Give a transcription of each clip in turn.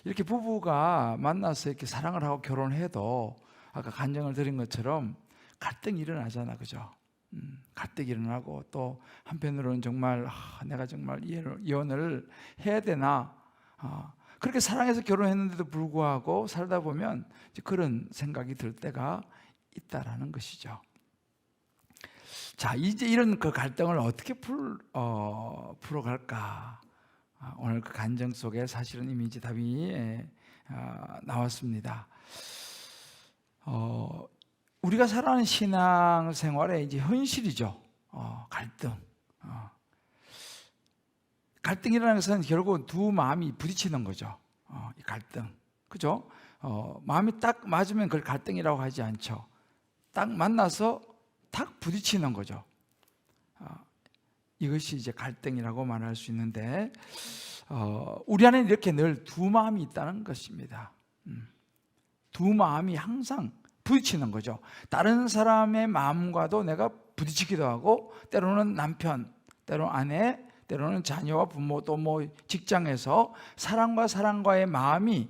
이렇게 부부가 만나서 이렇게 사랑을 하고 결혼해도 아까 간증을 드린 것처럼 갈등이 일어나잖아, 그죠? 갈등이 일어나고 또 한편으로는 정말 내가 정말 이혼을 해야 되나, 그렇게 사랑해서 결혼했는데도 불구하고 살다 보면 그런 생각이 들 때가 있다라는 것이죠. 자, 이제 이런 그 갈등을 어떻게 풀어갈까? 오늘 그 간증 속에 사실은 이미 이제 답이 나왔습니다. 우리가 살아가는 신앙생활의 이제 현실이죠. 갈등. 갈등이라는 것은 결국 두 마음이 부딪히는 거죠. 이 갈등, 그죠? 마음이 딱 맞으면 그걸 갈등이라고 하지 않죠. 딱 만나서 탁 부딪히는 거죠. 이것이 이제 갈등이라고 말할 수 있는데, 우리 안에 이렇게 늘 두 마음이 있다는 것입니다. 두 마음이 항상 부딪히는 거죠. 다른 사람의 마음과도 내가 부딪히기도 하고, 때로는 남편, 때로는 아내, 때로는 자녀와 부모, 또 뭐 직장에서 사람과 사람과의 마음이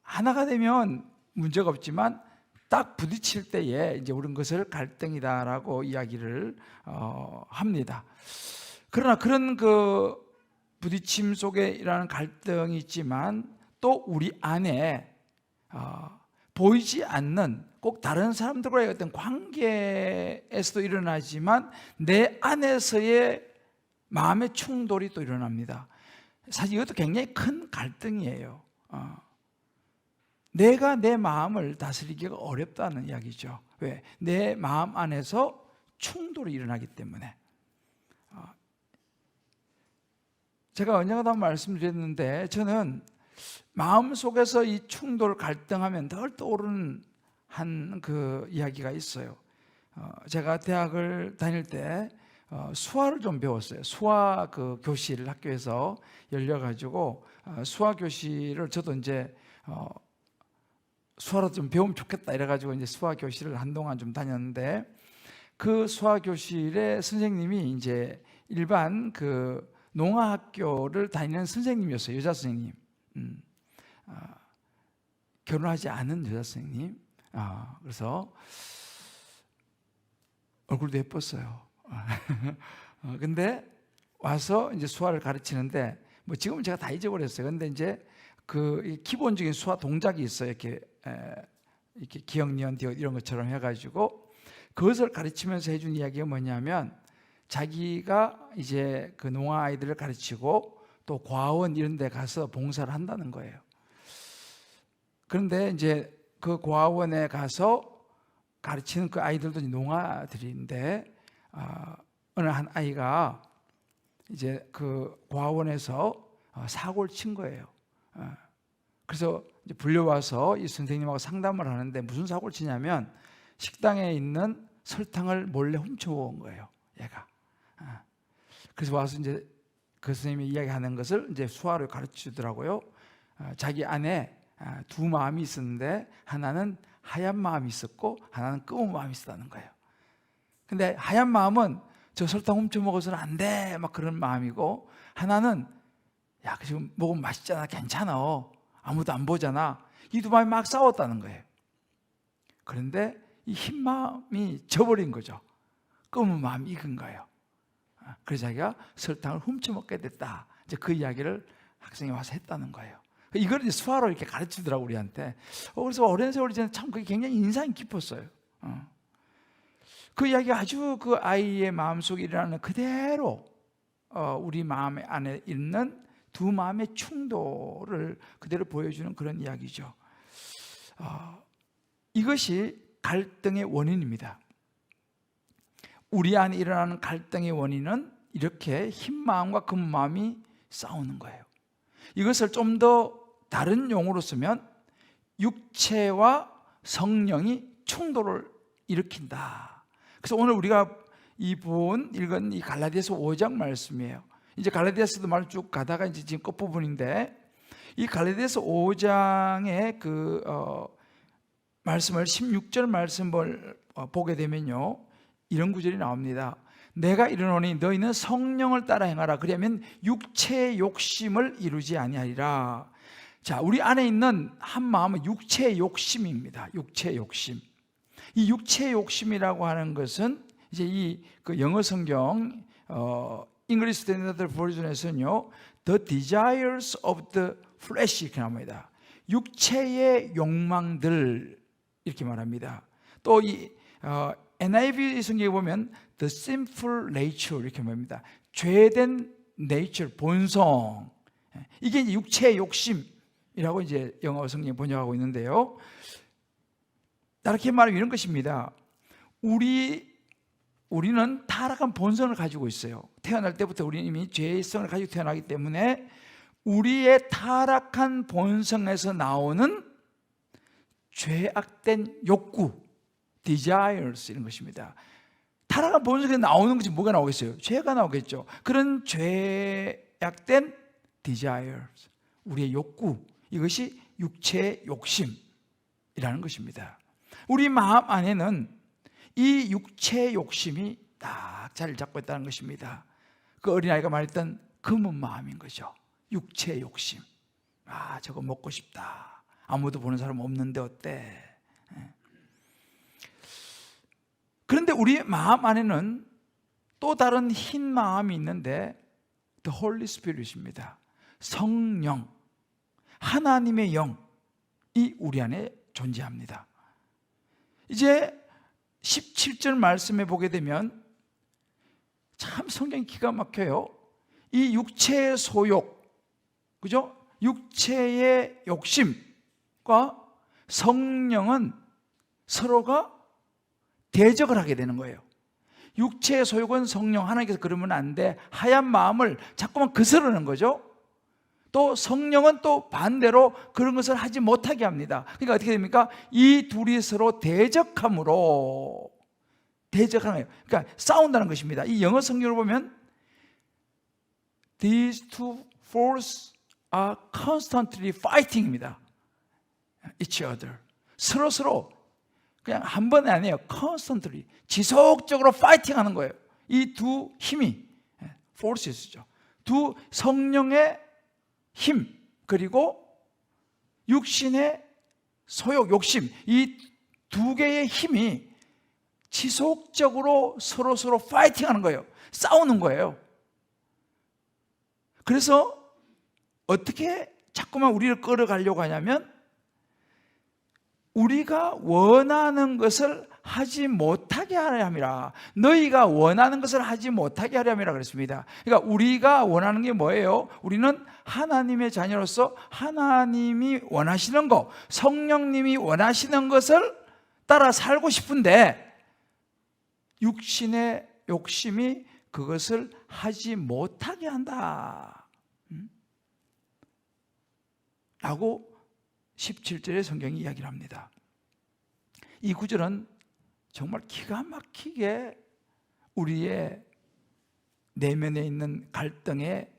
하나가 되면 문제가 없지만 딱 부딪힐 때에 이제 우리는 것을 갈등이다라고 이야기를 합니다. 그러나 그런 그 부딪힘 속에 일어나는 갈등이 있지만 또 우리 안에 보이지 않는 꼭 다른 사람들과의 어떤 관계에서도 일어나지만 내 안에서의 마음의 충돌이 또 일어납니다. 사실 이것도 굉장히 큰 갈등이에요. 내가 내 마음을 다스리기가 어렵다는 이야기죠. 왜? 내 마음 안에서 충돌이 일어나기 때문에. 제가 언젠가 한번 말씀드렸는데, 저는 마음속에서 이 충돌, 갈등하면 늘 떠오르는 한 그 이야기가 있어요. 제가 대학을 다닐 때 수화를 좀 배웠어요. 수화 그 교실 학교에서 열려가지고 수화 교실을 저도 이제 수화로 좀 배우면 좋겠다 이래가지고 이제 수화 교실을 한동안 좀 다녔는데, 그 수화 교실의 선생님이 이제 일반 그 농아학교를 다니는 선생님이었어요. 여자 선생님. 결혼하지 않은 여자 선생님. 그래서 얼굴도 예뻤어요. 근데 와서 이제 수화를 가르치는데, 뭐 지금은 제가 다 잊어버렸어요. 근데 이제 그 기본적인 수화 동작이 있어요. 이렇게 기역, 니은, 디귿 이런 것처럼 해가지고 그것을 가르치면서 해준 이야기가 뭐냐면, 자기가 이제 그 농아 아이들을 가르치고 또 과원 이런 데 가서 봉사를 한다는 거예요. 그런데 이제 그 과원에 가서 가르치는 그 아이들도 농아들인데, 어느 한 아이가 이제 그 과원에서 사고를 친 거예요. 그래서 이제 불려와서 이 선생님하고 상담을 하는데, 무슨 사고를 치냐면 식당에 있는 설탕을 몰래 훔쳐온 거예요, 얘가. 그래서 와서 이제 그 선생님이 이야기하는 것을 이제 수화로 가르치더라고요. 자기 안에 두 마음이 있었는데, 하나는 하얀 마음이 있었고 하나는 검은 마음이 있었다는 거예요. 근데 하얀 마음은 저 설탕 훔쳐 먹어서는 안 돼 막 그런 마음이고, 하나는 야, 지금 먹으면 맛있잖아, 괜찮아, 아무도 안 보잖아, 이 두 마음이 막 싸웠다는 거예요. 그런데 이 흰 마음이 져버린 거죠. 검은 마음이 익은 거예요. 그래서 자기가 설탕을 훔쳐 먹게 됐다, 이제 그 이야기를 학생이 와서 했다는 거예요. 이걸 이제 수화로 이렇게 가르치더라고 우리한테. 그래서 오랜 세월이 지나 참 그게 굉장히 인상이 깊었어요. 그 이야기가 아주 그 아이의 마음속에 일어나는 그대로 우리 마음 안에 있는 두 마음의 충돌을 그대로 보여주는 그런 이야기죠. 이것이 갈등의 원인입니다. 우리 안에 일어나는 갈등의 원인은 이렇게 흰 마음과 검은 마음이 싸우는 거예요. 이것을 좀 더 다른 용어로 쓰면 육체와 성령이 충돌을 일으킨다. 그래서 오늘 우리가 읽은 이 갈라디아서 5장 말씀이에요. 이제 갈라디아서도 말 쭉 가다가 이제 지금 끝부분인데, 이 갈라디아서 5장의 그 말씀을 16절 말씀을 보게 되면요, 이런 구절이 나옵니다. 내가 이르노니 너희는 성령을 따라 행하라. 그러면 육체의 욕심을 이루지 아니하리라. 자, 우리 안에 있는 한 마음은 육체의 욕심입니다. 육체의 욕심. 이 육체의 욕심이라고 하는 것은 이제 이 그 영어 성경 English Standard Version에서는요, the desires of the flesh 이렇게 나옵니다. 육체의 욕망들 이렇게 말합니다. 또 이 NIV 성경에 보면 the sinful nature 이렇게 말합니다. 죄된 nature, 본성. 이게 이제 육체의 욕심이라고 이제 영어 성경에 번역하고 있는데요. 다르게 말하면 이런 것입니다. 우리는 타락한 본성을 가지고 있어요. 태어날 때부터 우리는 이미 죄성을 가지고 태어나기 때문에 우리의 타락한 본성에서 나오는 죄악된 욕구, desires 이런 것입니다. 타락한 본성에서 나오는 것이 뭐가 나오겠어요? 죄가 나오겠죠. 그런 죄악된 desires, 우리의 욕구, 이것이 육체의 욕심이라는 것입니다. 우리 마음 안에는 이 육체의 욕심이 딱 자리를 잡고 있다는 것입니다. 그 어린아이가 말했던 검은 마음인 거죠. 육체의 욕심. 아, 저거 먹고 싶다. 아무도 보는 사람 없는데 어때? 그런데 우리 마음 안에는 또 다른 흰 마음이 있는데 The Holy Spirit입니다. 성령, 하나님의 영이 우리 안에 존재합니다. 이제 17절 말씀에 보게 되면 참 성경이 기가 막혀요. 이 육체의 소욕, 그죠? 육체의 욕심과 성령은 서로가 대적을 하게 되는 거예요. 육체의 소욕은 성령, 하나님께서 그러면 안 돼. 하얀 마음을 자꾸만 거스르는 거죠. 또 성령은 또 반대로 그런 것을 하지 못하게 합니다. 그러니까 어떻게 됩니까? 이 둘이 서로 대적함으로 대적하는 거예요. 그러니까 싸운다는 것입니다. 이 영어 성경을 보면 These two forces are constantly fighting입니다. Each other. 서로 그냥 한 번에 아니에요. constantly. 지속적으로 파이팅하는 거예요. 이 두 힘이 forces죠. 두 성령의 힘 그리고 육신의 소욕, 욕심, 이 두 개의 힘이 지속적으로 서로 파이팅하는 거예요. 싸우는 거예요. 그래서 어떻게 자꾸만 우리를 끌어가려고 하냐면 우리가 원하는 것을 하지 못하게 하려 함이라. 너희가 원하는 것을 하지 못하게 하려 함이라 그랬습니다. 그러니까 우리가 원하는 게 뭐예요? 우리는 하나님의 자녀로서 하나님이 원하시는 것, 성령님이 원하시는 것을 따라 살고 싶은데 육신의 욕심이 그것을 하지 못하게 한다 라고 17절의 성경이 이야기를 합니다. 이 구절은 정말 기가 막히게 우리의 내면에 있는 갈등의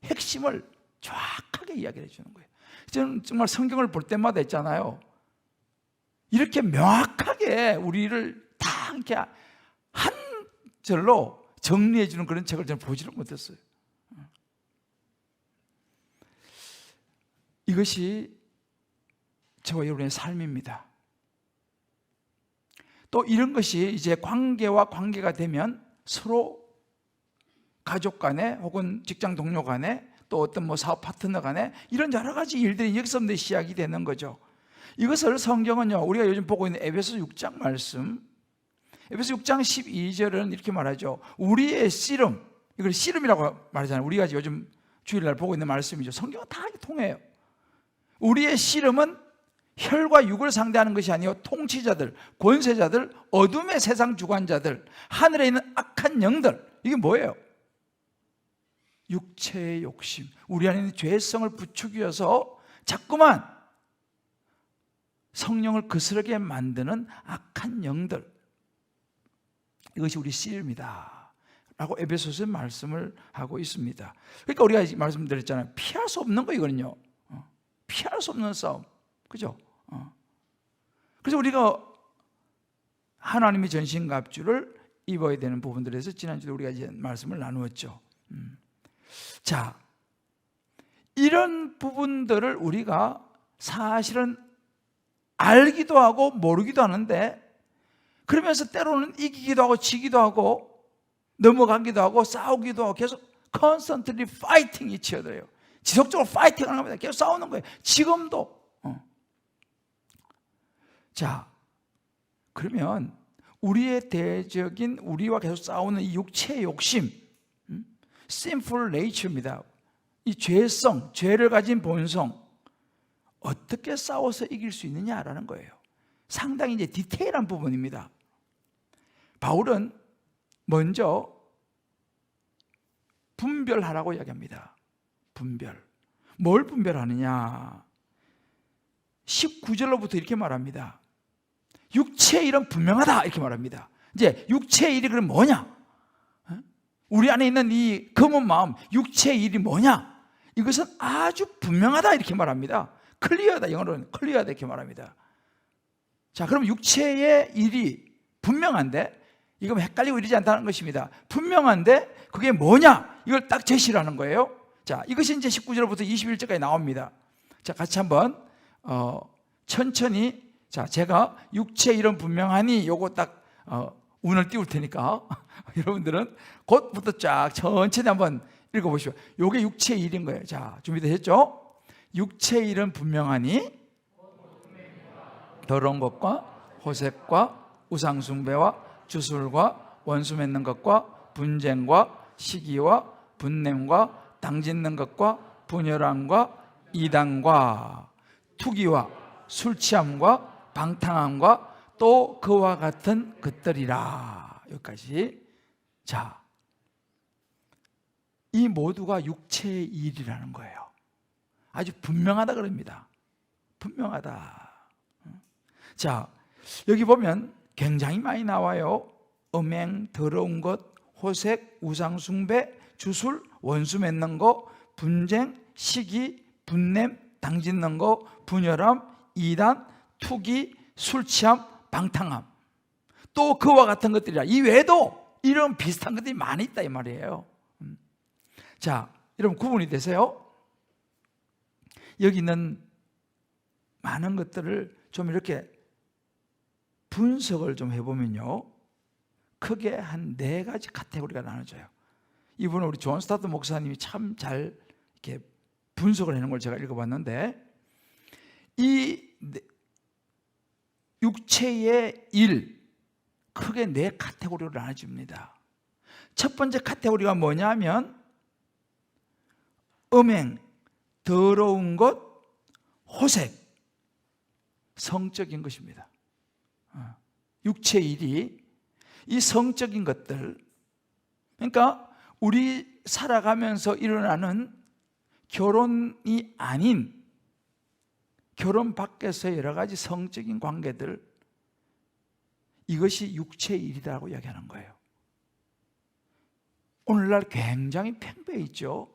핵심을 정확하게 이야기를 해주는 거예요. 저는 정말 성경을 볼 때마다 있잖아요. 이렇게 명확하게 우리를 다 이렇게 한 절로 정리해 주는 그런 책을 저는 보지를 못했어요. 이것이 저와 여러분의 삶입니다. 또 이런 것이 이제 관계와 관계가 되면 서로 가족 간에 혹은 직장 동료 간에 또 어떤 사업 파트너 간에 이런 여러 가지 일들이 여기서부터 시작이 되는 거죠. 이것을 성경은요, 우리가 요즘 보고 있는 에베소 6장 말씀, 에베소 6장 12절은 이렇게 말하죠. 우리의 씨름, 이걸 씨름이라고 말하잖아요. 우리가 요즘 주일날 보고 있는 말씀이죠. 성경은 다 이렇게 통해요. 우리의 씨름은 혈과 육을 상대하는 것이 아니요 통치자들, 권세자들, 어둠의 세상 주관자들, 하늘에 있는 악한 영들. 이게 뭐예요? 육체의 욕심, 우리 안에 있는 죄성을 부추겨서 자꾸만 성령을 거스르게 만드는 악한 영들. 이것이 우리 씨름이다 라고 에베소서에 말씀을 하고 있습니다. 그러니까 우리가 말씀드렸잖아요. 피할 수 없는 거 이거는요. 피할 수 없는 싸움. 그죠? 그래서 우리가 하나님의 전신갑주를 입어야 되는 부분들에서 지난주에 우리가 이제 말씀을 나누었죠. 자, 이런 부분들을 우리가 사실은 알기도 하고 모르기도 하는데, 그러면서 때로는 이기기도 하고 지기도 하고 넘어가기도 하고 싸우기도 하고 계속 constantly fighting이 치어들어요. 지속적으로 파이팅을 하는 겁니다. 계속 싸우는 거예요. 지금도. 자, 그러면 우리의 대적인, 우리와 계속 싸우는 이 육체의 욕심, sinful nature입니다. 이 죄성, 죄를 가진 본성, 어떻게 싸워서 이길 수 있느냐라는 거예요. 상당히 이제 디테일한 부분입니다. 바울은 먼저 분별하라고 이야기합니다. 분별. 뭘 분별하느냐? 19절로부터 이렇게 말합니다. 육체의 일은 분명하다 이렇게 말합니다. 이제 육체의 일이 그럼 뭐냐? 우리 안에 있는 이 검은 마음, 육체의 일이 뭐냐? 이것은 아주 분명하다 이렇게 말합니다. 클리어다, 영어로는 클리어다 이렇게 말합니다. 자, 그럼 육체의 일이 분명한데, 이거 헷갈리고 이러지 않다는 것입니다. 분명한데 그게 뭐냐? 이걸 딱 제시를 하는 거예요. 자, 이것이 이제 19절부터 21절까지 나옵니다. 자, 같이 한번 천천히, 자, 제가 육체의 일은 분명하니 요거 딱 운을 띄울 테니까 여러분들은 곧부터 쫙 천천히 한번 읽어보시오. 요게 육체의 일인 거예요. 자, 준비되셨죠? 육체의 일은 분명하니 더러운 것과 호색과 우상숭배와 주술과 원수 맺는 것과 분쟁과 시기와 분냄과 당짓는 것과 분열함과 이단과 투기와 술취함과 방탕함과 또 그와 같은 것들이라. 여기까지. 자, 이 모두가 육체의 일이라는 거예요. 아주 분명하다 그럽니다. 분명하다. 자, 여기 보면 굉장히 많이 나와요. 음행, 더러운 것, 호색, 우상숭배, 주술, 원수 맺는 거, 분쟁, 시기, 분냄, 당짓는 거, 분열함, 이단, 투기, 술취함, 방탕함, 또 그와 같은 것들이라. 이 외에도 이런 비슷한 것들이 많이 있다 이 말이에요. 자, 여러분 구분이 되세요? 여기 있는 많은 것들을 좀 이렇게 분석을 좀 해보면요, 크게 한 4가지 카테고리가 나눠져요. 이분은 우리 존 스타트 목사님이 참 잘 이렇게 분석을 해놓은 걸 제가 읽어봤는데, 이 육체의 일 크게 4카테고리로 나눠집니다. 첫 번째 카테고리가 뭐냐면 음행, 더러운 것, 호색, 성적인 것입니다. 육체의 일이 이 성적인 것들, 그러니까 우리 살아가면서 일어나는 결혼이 아닌 결혼 밖에서 여러 가지 성적인 관계들, 이것이 육체의 일이라고 이야기하는 거예요. 오늘날 굉장히 팽배해 있죠.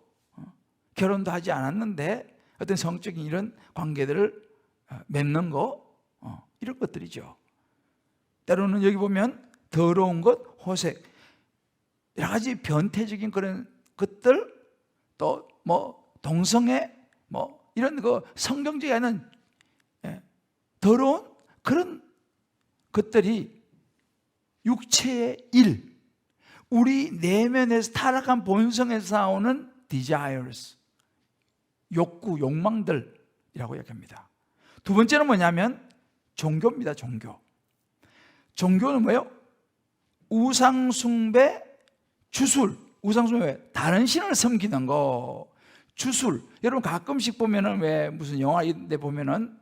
결혼도 하지 않았는데 어떤 성적인 이런 관계들을 맺는 거, 이런 것들이죠. 때로는 여기 보면 더러운 것, 호색, 여러 가지 변태적인 그런 것들, 또 뭐 동성애, 뭐 이런 거 성경적이 아닌 더러운 그런 것들이 육체의 일, 우리 내면에서 타락한 본성에서 나오는 desires, 욕구, 욕망들이라고 이야기합니다. 두 번째는 뭐냐면 종교입니다. 종교는 뭐예요? 우상숭배, 주술. 우상숭배, 다른 신을 섬기는 거. 주술, 여러분 가끔씩 보면은 왜 무슨 영화 이런 데 보면은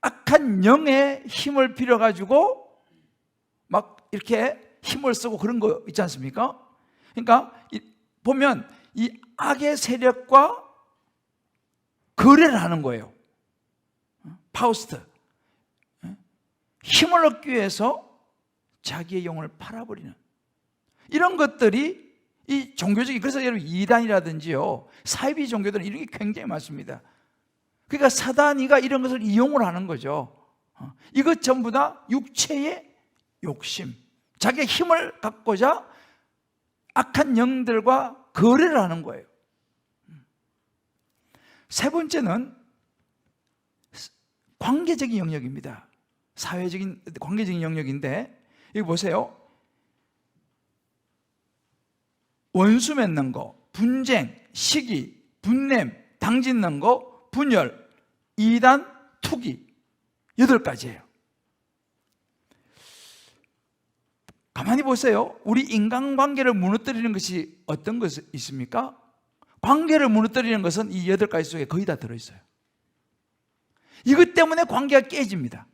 악한 영의 힘을 빌어가지고 막 이렇게 힘을 쓰고 그런 거 있지 않습니까? 그러니까 보면 이 악의 세력과 거래를 하는 거예요. 파우스트, 힘을 얻기 위해서 자기의 영혼을 팔아버리는 이런 것들이 이 종교적인, 그래서 여러분 이단이라든지요, 사이비 종교들은 이런 게 굉장히 많습니다. 그러니까 사단이가 이런 것을 이용을 하는 거죠. 이것 전부 다 육체의 욕심, 자기의 힘을 갖고자 악한 영들과 거래를 하는 거예요. 세 번째는 관계적인 영역입니다. 사회적인 관계적인 영역인데, 여기 보세요. 원수 맺는 거, 분쟁, 시기, 분냄, 당짓는 거, 분열, 이단, 투기, 8가지예요. 가만히 보세요. 우리 인간관계를 무너뜨리는 것이 어떤 것이 있습니까? 관계를 무너뜨리는 것은 이 8가지 속에 거의 다 들어있어요. 이것 때문에 관계가 깨집니다.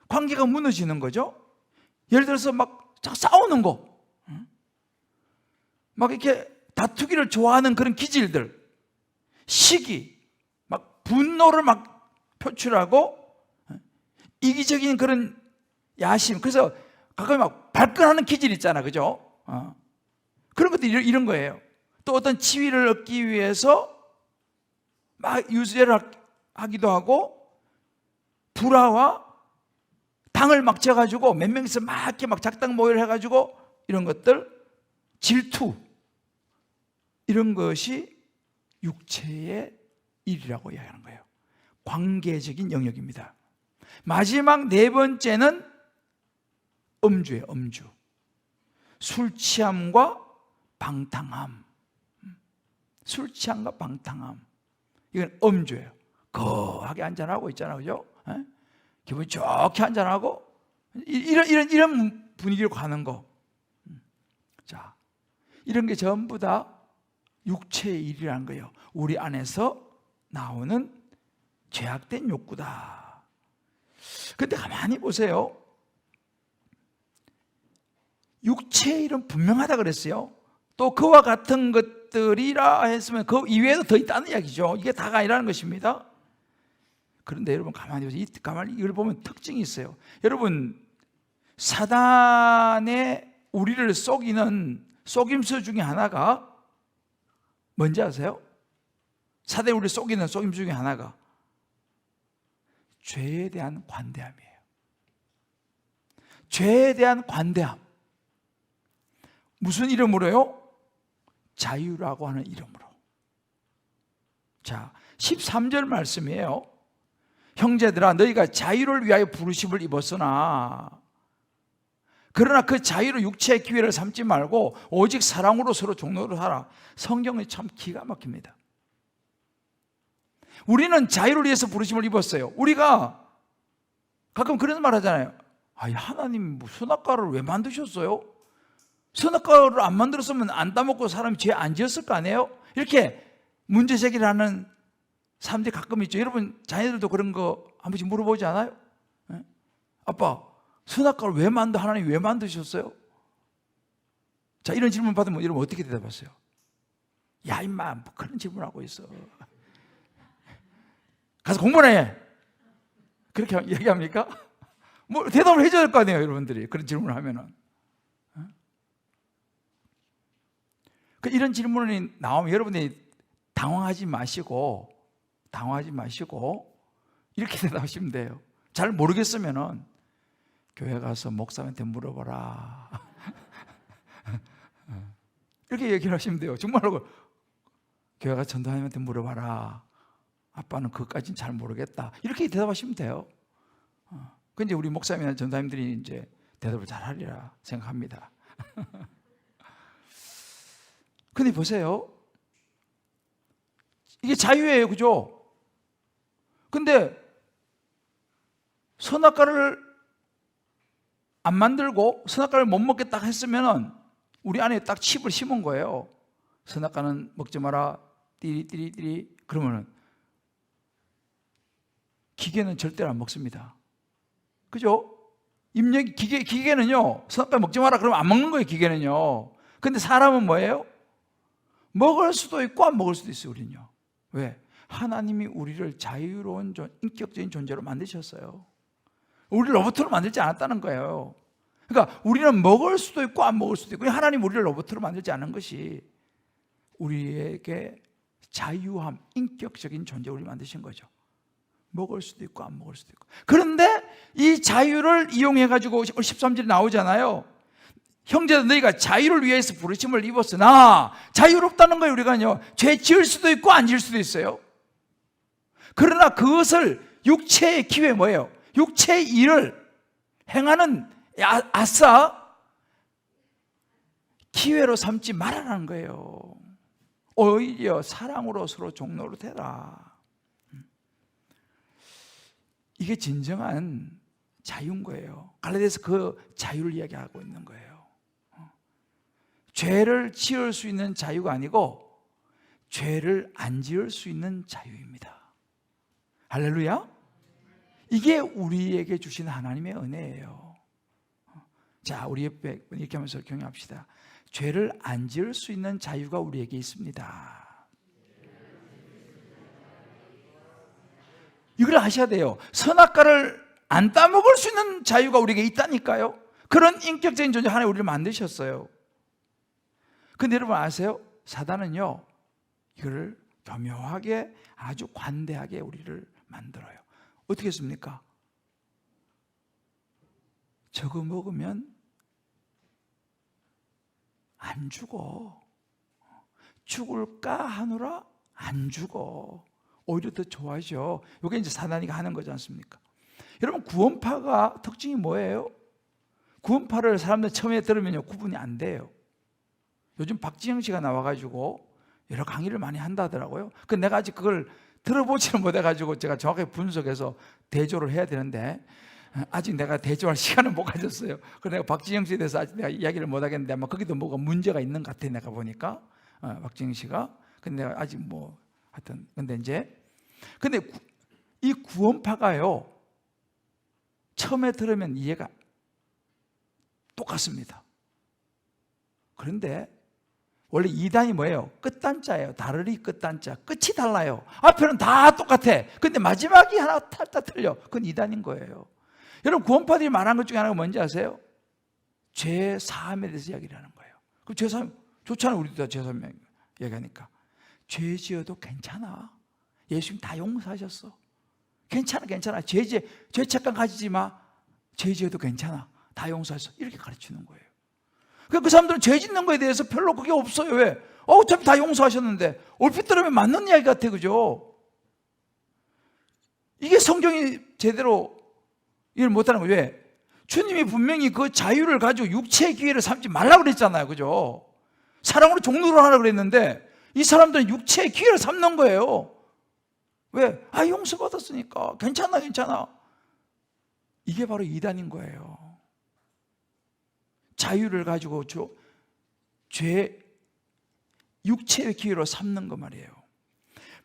관계가 무너지는 거죠. 예를 들어서 막 싸우는 거, 막 이렇게 다투기를 좋아하는 그런 기질들, 시기, 막 분노를 막 표출하고 이기적인 그런 야심, 그래서 가끔 막 발끈하는 기질 있잖아, 그죠? 그런 것들이 이런 거예요. 또 어떤 지위를 얻기 위해서 막 유세를 하기도 하고, 불화와 당을 막 져가지고 몇 명이서 막 이렇게 막 작당 모의를 해가지고 이런 것들, 질투, 이런 것이 육체의 일이라고 이야기하는 거예요. 관계적인 영역입니다. 마지막 4번째는 음주예요. 음주. 술 취함과 방탕함. 술 취함과 방탕함. 이건 음주예요. 거하게 한잔하고 있잖아요, 그죠? 기분 좋게 한잔하고 이런 분위기로 가는 거. 자, 이런 게 전부 다 육체의 일이라는 거예요. 우리 안에서 나오는 죄악된 욕구다. 근데 가만히 보세요. 육체의 일은 분명하다 그랬어요. 또 그와 같은 것들이라 했으면 그 이외에도 더 있다는 이야기죠. 이게 다가 아니라는 것입니다. 그런데 여러분 가만히 보세요. 가만히 이걸 보면 특징이 있어요. 여러분, 사단의 우리를 속이는 속임수 중에 하나가 뭔지 아세요? 사단이 우리를 속이는 속임수 중에 하나가 죄에 대한 관대함이에요. 죄에 대한 관대함. 무슨 이름으로요? 자유라고 하는 이름으로. 자, 13절 말씀이에요. 형제들아, 너희가 자유를 위하여 부르심을 입었으나 그러나 그 자유로 육체의 기회를 삼지 말고 오직 사랑으로 서로 종로를 하라. 성경이 참 기가 막힙니다. 우리는 자유를 위해서 부르심을 입었어요. 우리가 가끔 그런 말 하잖아요. 하나님 선악과를 왜 만드셨어요? 선악과를 안 만들었으면 안 따먹고 사람이 죄 안 지었을 거 아니에요? 이렇게 문제 제기를 하는 사람들이 가끔 있죠. 여러분 자녀들도 그런 거 한 번씩 물어보지 않아요? 아빠, 선악과를 하나님 왜 만드셨어요? 자, 이런 질문 받으면 여러분 어떻게 대답하세요? 야 임마, 뭐 그런 질문하고 있어. 가서 공부나 해. 그렇게 얘기합니까? 뭐 대답을 해줘야 될 거 아니에요, 여러분들이. 그런 질문을 하면은. 이런 질문이 나오면 여러분들이 당황하지 마시고 이렇게 대답하시면 돼요. 잘 모르겠으면은 교회 가서 목사한테 물어봐라. 이렇게 얘기를 하시면 돼요. 정말로 교회 가서 전도사님한테 물어봐라. 아빠는 그것까지는 잘 모르겠다. 이렇게 대답하시면 돼요. 근데 우리 목사님이나 전도사님들이 이제 대답을 잘 하리라 생각합니다. 근데 보세요. 이게 자유예요, 그죠? 근데 선악과를 안 만들고 선악과를 못 먹겠다 했으면은 우리 안에 딱 칩을 심은 거예요. 선악과는 먹지 마라. 띠리띠리띠리. 그러면은 기계는 절대로 안 먹습니다. 그죠? 기계는요, 선악과 먹지 마라 그러면 안 먹는 거예요, 기계는요. 근데 사람은 뭐예요? 먹을 수도 있고 안 먹을 수도 있어요, 우리는요. 왜? 하나님이 우리를 자유로운 인격적인 존재로 만드셨어요. 우리를 로봇으로 만들지 않았다는 거예요. 그러니까 우리는 먹을 수도 있고 안 먹을 수도 있고, 하나님 우리를 로봇으로 만들지 않은 것이 우리에게 자유함, 인격적인 존재로 만드신 거죠. 먹을 수도 있고 안 먹을 수도 있고. 그런데 이 자유를 이용해가지고 13절에 나오잖아요. 형제들, 너희가 자유를 위해서 부르심을 입었으나, 자유롭다는 거예요. 우리가요, 죄 지을 수도 있고 안 지을 수도 있어요. 그러나 그것을 육체의 기회 뭐예요? 육체의 일을 행하는 아싸 기회로 삼지 말아라는 거예요. 오히려 사랑으로 서로 종로로 되라. 이게 진정한 자유인 거예요. 갈라디아서 그 자유를 이야기하고 있는 거예요. 죄를 지을 수 있는 자유가 아니고 죄를 안 지을 수 있는 자유입니다. 할렐루야. 이게 우리에게 주신 하나님의 은혜예요. 자, 우리 옆에 이렇게 하면서 경영합시다. 죄를 안 지을 수 있는 자유가 우리에게 있습니다. 이걸 아셔야 돼요. 선악과를 안 따먹을 수 있는 자유가 우리에게 있다니까요. 그런 인격적인 존재 하나님 우리를 만드셨어요. 근데 여러분 아세요? 사단은요, 이거를 교묘하게 아주 관대하게 우리를 만들어요. 어떻게 했습니까? 저거 먹으면 안 죽어. 죽을까 하노라 안 죽어. 오히려 더 좋아하죠. 이게 이제 사단이가 하는 거지 않습니까? 여러분, 구원파가 특징이 뭐예요? 구원파를 사람들 처음에 들으면요, 구분이 안 돼요. 요즘 박지영 씨가 나와가지고 여러 강의를 많이 한다더라고요. 근데 내가 아직 그걸 들어보지는 못해가지고 제가 정확하게 분석해서 대조를 해야 되는데 아직 내가 대조할 시간을 못 가졌어요. 그래서 내가 박지영 씨에 대해서 아직 내가 이야기를 못 하겠는데 아마 거기도 뭐가 문제가 있는 것 같아, 내가 보니까. 박지영 씨가. 근데 내가 아직 뭐 하여튼 근데 이 구원파가요, 처음에 들으면 이해가 똑같습니다. 그런데 원래 이단이 뭐예요? 끝단자예요. 다르리 끝단자. 끝이 달라요. 앞에는 다 똑같아. 근데 마지막이 하나 탈딱 틀려. 그건 이단인 거예요. 여러분, 구원파들이 말한 것 중에 하나가 뭔지 아세요? 죄 사함에 대해서 이야기를 하는 거예요. 그 죄 사함 좋잖아요. 우리도 다 죄 사함 얘기하니까. 죄 지어도 괜찮아. 예수님 다 용서하셨어. 괜찮아. 죄책감 가지지 마. 죄 지어도 괜찮아. 다 용서했어. 이렇게 가르치는 거예요. 그 사람들은 죄 짓는 거에 대해서 별로 그게 없어요. 왜? 어차피 다 용서하셨는데. 얼핏 들으면 맞는 이야기 같아, 그죠? 이게 성경이 제대로 이해를 못하는 거예요. 왜? 주님이 분명히 그 자유를 가지고 육체의 기회를 삼지 말라고 그랬잖아요, 그죠? 사랑으로 종로로 하라고 그랬는데 이 사람들은 육체의 기회를 삼는 거예요. 왜? 용서받았으니까 괜찮아. 이게 바로 이단인 거예요. 자유를 가지고 육체의 기회로 삼는 거 말이에요.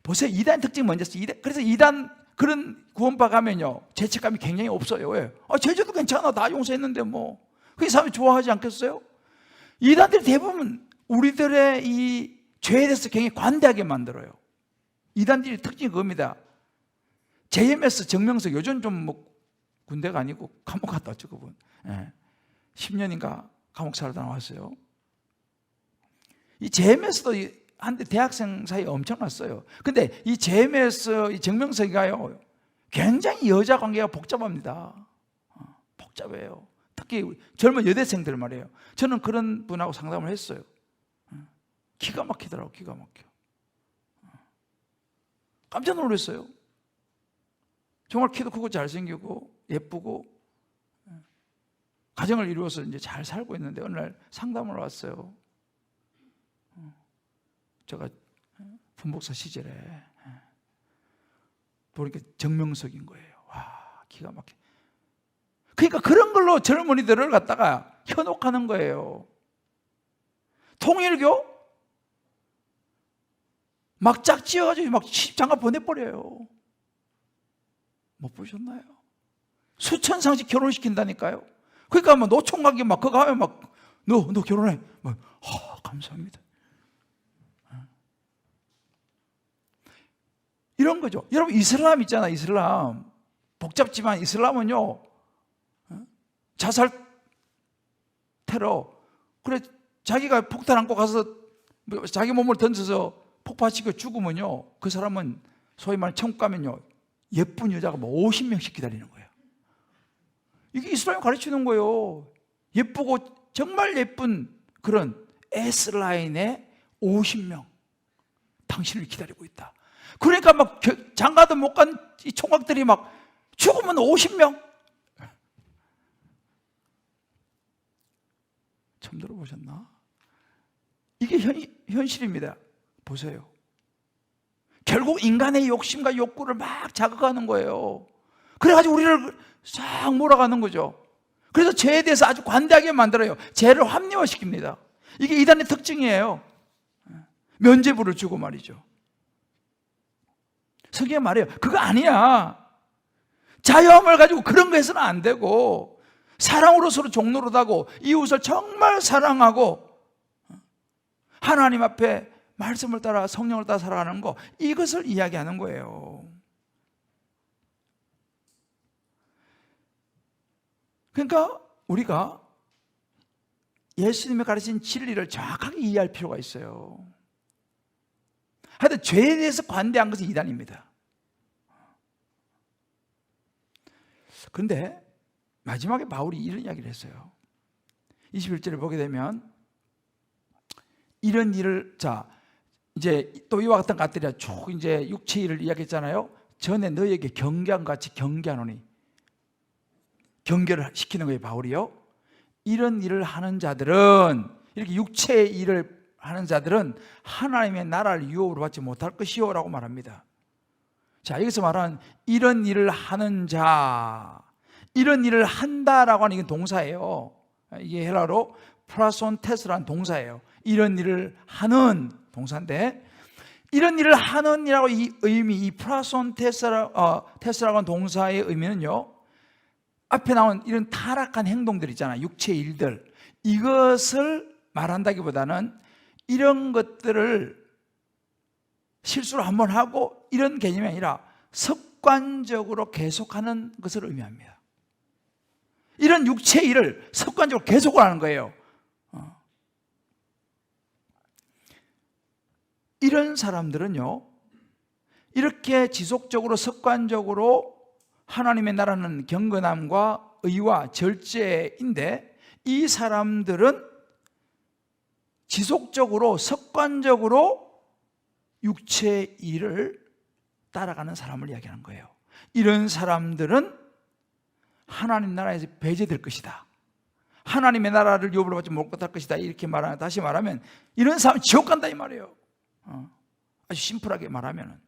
보세요. 이단 특징이 뭔지 아세요? 그래서 이단 그런 구원파 가면요, 죄책감이 굉장히 없어요. 왜? 죄져도 괜찮아. 다 용서했는데 뭐. 그 사람이 좋아하지 않겠어요? 이단들이 대부분 우리들의 이 죄에 대해서 굉장히 관대하게 만들어요. 이단들의 특징이 그겁니다. JMS 정명석, 요즘 좀 뭐 군대가 아니고 감옥 갔다 왔죠, 그분. 10년인가 감옥 살다 나왔어요. 이 JMS도 한때 대학생 사이에 엄청났어요. 근데 이 JMS, 이 정명석이가요, 굉장히 여자 관계가 복잡합니다. 복잡해요. 특히 젊은 여대생들 말이에요. 저는 그런 분하고 상담을 했어요. 기가 막히더라고, 기가 막혀. 깜짝 놀랐어요. 정말 키도 크고 잘생기고 예쁘고 가정을 이루어서 이제 잘 살고 있는데 어느 날 상담을 왔어요. 제가 분복사 시절에 보니까 정명석인 거예요. 와, 기가 막혀. 그러니까 그런 걸로 젊은이들을 갖다가 현혹하는 거예요. 통일교 막 짝지어가지고 막 장가 보내버려요. 못 보셨나요? 수천 상씩 결혼시킨다니까요. 그러니까 뭐 노총각이 막 그거 하면 막 너 결혼해. 막 감사합니다. 이런 거죠. 여러분, 이슬람 있잖아. 이슬람 복잡지만 이슬람은요, 자살 테러, 그래 자기가 폭탄 안고 가서 자기 몸을 던져서 폭파시켜 죽으면요, 그 사람은 소위 말하는 천국 가면요, 예쁜 여자가 뭐 50명씩 기다리는 거예요. 이게 이슬람이 가르치는 거예요. 예쁘고 정말 예쁜 그런 S라인에 50명 당신을 기다리고 있다. 그러니까 막 장가도 못 간 이 총각들이 막 죽으면 50명. 처음 들어보셨나? 이게 현실입니다. 보세요. 결국 인간의 욕심과 욕구를 막 자극하는 거예요. 그래가지고 우리를 싹 몰아가는 거죠. 그래서 죄에 대해서 아주 관대하게 만들어요. 죄를 합리화시킵니다. 이게 이단의 특징이에요. 면죄부를 주고 말이죠. 성경에 말해요. 그거 아니야. 자유함을 가지고 그런 거 해서는 안 되고, 사랑으로 서로 종노릇하고 이웃을 정말 사랑하고 하나님 앞에 말씀을 따라 성령을 따라 살아가는 거, 이것을 이야기하는 거예요. 그러니까 우리가 예수님이 가르친 진리를 정확하게 이해할 필요가 있어요. 하여튼 죄에 대해서 관대한 것은 이단입니다. 그런데 마지막에 바울이 이런 이야기를 했어요. 21절을 보게 되면 이런 일을, 자, 이제 또 이와 같은 것들이 쭉 이제 육체 일을 이야기했잖아요. 전에 너에게 경계한 같이 경계하노니, 경계를 시키는 거예요, 바울이요. 이런 일을 하는 자들은, 이렇게 육체의 일을 하는 자들은 하나님의 나라를 유업으로 받지 못할 것이요 라고 말합니다. 자, 여기서 말하는 이런 일을 하는 자, 이런 일을 한다라고 하는 이건 동사예요. 이게 헬라어로 프라손테스라는 동사예요. 이런 일을 하는 동사인데, 이런 일을 하는 이라고 이 의미, 이 프라손테스라고 하는 동사의 의미는요, 앞에 나온 이런 타락한 행동들 있잖아요. 육체의 일들, 이것을 말한다기보다는 이런 것들을 실수로 한번 하고 이런 개념이 아니라 습관적으로 계속하는 것을 의미합니다. 이런 육체의 일을 습관적으로 계속을 하는 거예요. 이런 사람들은요, 이렇게 지속적으로 습관적으로 하나님의 나라는 경건함과 의와 절제인데, 이 사람들은 지속적으로 습관적으로 육체의 일을 따라가는 사람을 이야기하는 거예요. 이런 사람들은 하나님 나라에서 배제될 것이다. 하나님의 나라를 유업으로 받지 못할 것이다. 이렇게 말하면, 다시 말하면 이런 사람은 지옥 간다 이 말이에요. 아주 심플하게 말하면.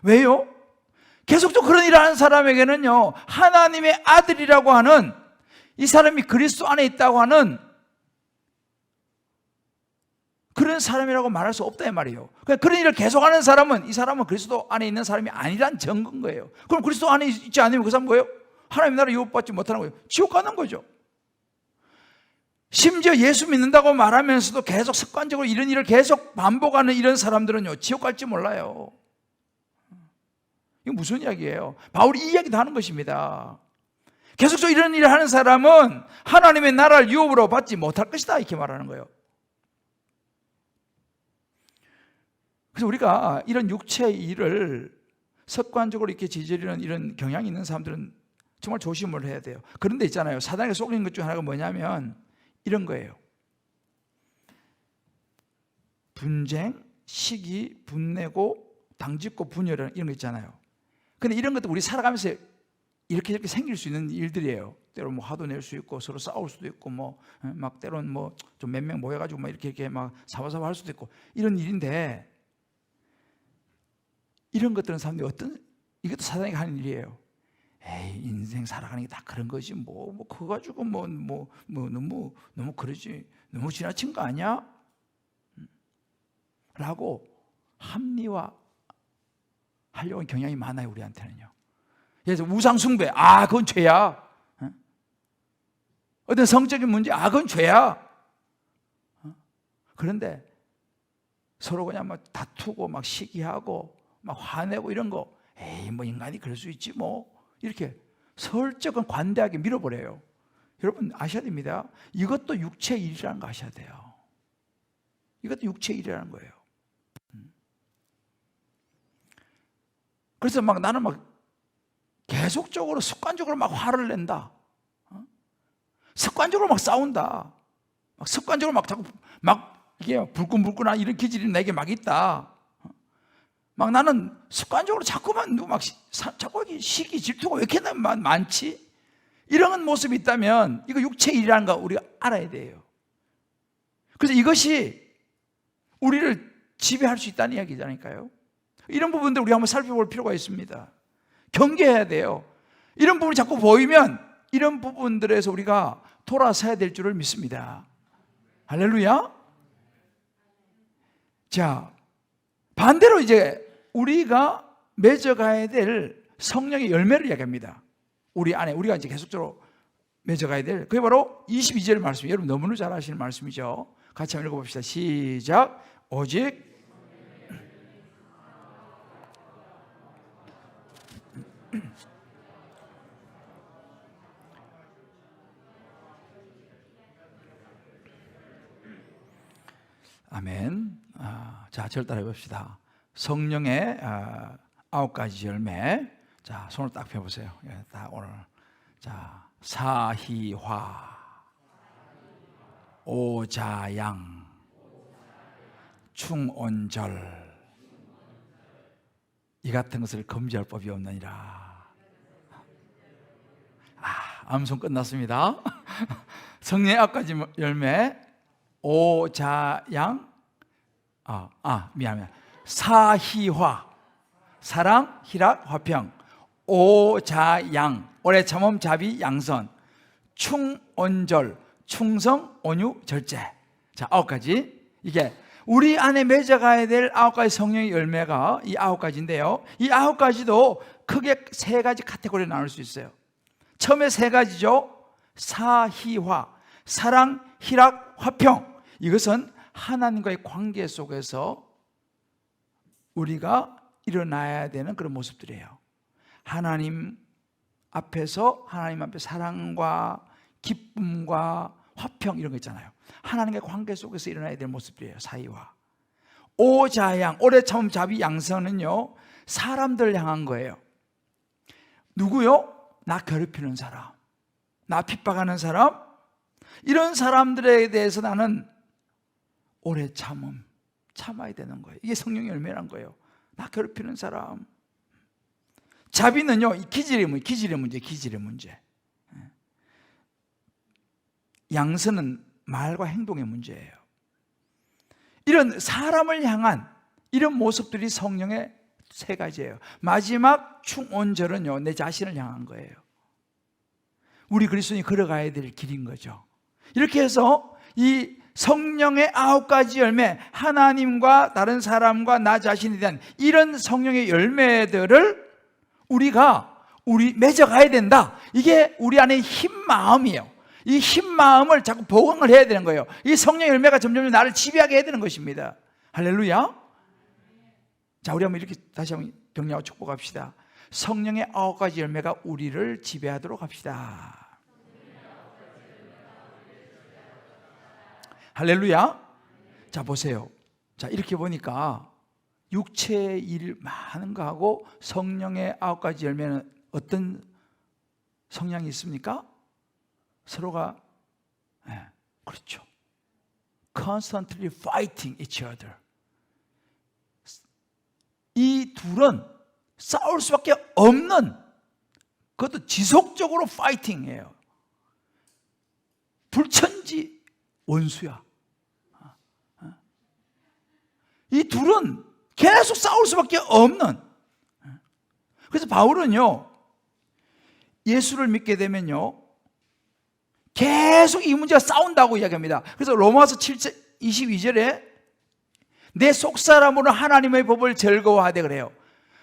왜요? 계속적으로 그런 일을 하는 사람에게는요, 하나님의 아들이라고 하는, 이 사람이 그리스도 안에 있다고 하는 그런 사람이라고 말할 수 없다 이 말이에요. 그런 일을 계속하는 사람은, 이 사람은 그리스도 안에 있는 사람이 아니란 증거인 거예요. 그럼 그리스도 안에 있지 않으면 그 사람은 뭐예요? 하나님의 나라 유업받지 못하는 거예요. 지옥 가는 거죠. 심지어 예수 믿는다고 말하면서도 계속 습관적으로 이런 일을 계속 반복하는 이런 사람들은요, 지옥 갈지 몰라요. 이거 무슨 이야기예요? 바울이 이 이야기도 하는 것입니다. 계속적으로 이런 일을 하는 사람은 하나님의 나라를 유업으로 받지 못할 것이다, 이렇게 말하는 거예요. 그래서 우리가 이런 육체의 일을 습관적으로 이렇게 저지르는 이런 경향이 있는 사람들은 정말 조심을 해야 돼요. 그런데 있잖아요, 사단에게 속이는 것 중 하나가 뭐냐면 이런 거예요. 분쟁, 시기, 분내고, 당짓고, 분열이라는 이런 거 있잖아요. 근데 이런 것도 우리 살아가면서 이렇게 생길 수 있는 일들이에요. 때로 뭐 화도 낼 수 있고, 서로 싸울 수도 있고, 뭐 막 때로는 뭐 좀 몇 명 모여가지고 막 이렇게 막 사바사바 할 수도 있고, 이런 일인데, 이런 것들은 사람들이 이것도 사단이 하는 일이에요. 에이, 인생 살아가는 게 다 그런 거지, 뭐 그거 가지고 너무 그러지, 너무 지나친 거 아니야? 라고 합리화 하려고 하는 경향이 많아요, 우리한테는요. 그래서 우상숭배, 그건 죄야. 어떤 성적인 문제, 그건 죄야. 그런데 서로 그냥 막 다투고 막 시기하고 막 화내고 이런 거, 에이, 뭐 인간이 그럴 수 있지 뭐, 이렇게 설적은 관대하게 밀어버려요. 여러분 아셔야 됩니다. 이것도 육체의 일이라는 거 아셔야 돼요. 이것도 육체의 일이라는 거예요. 그래서 막 나는 막 계속적으로 습관적으로 막 화를 낸다. 습관적으로 막 싸운다. 막 습관적으로 막 자꾸 막 이게 불끈불끈한 이런 기질이 내게 막 있다. 막 나는 습관적으로 자꾸만 자꾸 시기 질투가 왜 이렇게 많지? 이런 모습이 있다면 이거 육체의 일이라는 거 우리가 알아야 돼요. 그래서 이것이 우리를 지배할 수 있다는 이야기잖아요. 이런 부분들 우리 한번 살펴볼 필요가 있습니다. 경계해야 돼요. 이런 부분이 자꾸 보이면 이런 부분들에서 우리가 돌아서야 될 줄을 믿습니다. 할렐루야. 자, 반대로 이제 우리가 맺어가야 될 성령의 열매를 이야기합니다. 우리 안에 우리가 이제 계속적으로 맺어가야 될, 그게 바로 22절 말씀이에요. 여러분 너무나 잘 아시는 말씀이죠. 같이 한번 읽어봅시다. 시작. 오직 아멘. 자, 절 따라 해봅시다. 성령의 9가지 열매. 자, 손을 딱 펴보세요. 딱 오늘. 자, 사희화, 오자양, 충온절. 이 같은 것을 금지할 법이 없느니라. 암송 끝났습니다. 성령의 9가지 열매. 오자양, 미안해. 사희화, 사랑, 희락, 화평. 오자양, 오래 참음, 자비, 양선. 충온절, 충성, 온유, 절제. 자, 9가지. 이게 우리 안에 맺어가야 될 9가지 성령의 열매가 이 9가지인데요. 이 9가지도 크게 3가지 카테고리로 나눌 수 있어요. 처음에 3가지죠. 사희화, 사랑, 희락, 화평. 이것은 하나님과의 관계 속에서 우리가 일어나야 되는 그런 모습들이에요. 하나님 앞에 사랑과 기쁨과 화평 이런 거 있잖아요. 하나님과의 관계 속에서 일어나야 될 모습들이에요. 사이와. 오자양, 오래 참음, 자비, 양선은요, 사람들 향한 거예요. 누구요? 나 괴롭히는 사람, 나 핍박하는 사람, 이런 사람들에 대해서 나는 오래 참아야 되는 거예요. 이게 성령의 열매란 거예요. 나 괴롭히는 사람. 자비는요, 기질의 문제. 양선은 말과 행동의 문제예요. 이런 사람을 향한 이런 모습들이 성령의 3가지예요. 마지막 충온절은요, 내 자신을 향한 거예요. 우리 그리스도인이 걸어가야 될 길인 거죠. 이렇게 해서 이 성령의 9가지 열매, 하나님과 다른 사람과 나 자신에 대한 이런 성령의 열매들을 우리 맺어가야 된다. 이게 우리 안에 흰 마음이에요. 이 흰 마음을 자꾸 보강을 해야 되는 거예요. 이 성령의 열매가 점점 나를 지배하게 해야 되는 것입니다. 할렐루야. 자, 우리 한번 이렇게 다시 한번 격려하고 축복합시다. 성령의 9가지 열매가 우리를 지배하도록 합시다. 할렐루야. 자, 보세요. 자, 이렇게 보니까 육체의 일 많은 거하고 성령의 9가지 열매는 어떤 성향이 있습니까? 서로가 그렇죠. Constantly fighting each other. 이 둘은 싸울 수밖에 없는, 그것도 지속적으로 파이팅이에요. 불천지 원수야. 이 둘은 계속 싸울 수밖에 없는. 그래서 바울은요, 예수를 믿게 되면요, 계속 이 문제가 싸운다고 이야기합니다. 그래서 로마서 7장 22절에 내 속사람으로는 하나님의 법을 즐거워하되 그래요.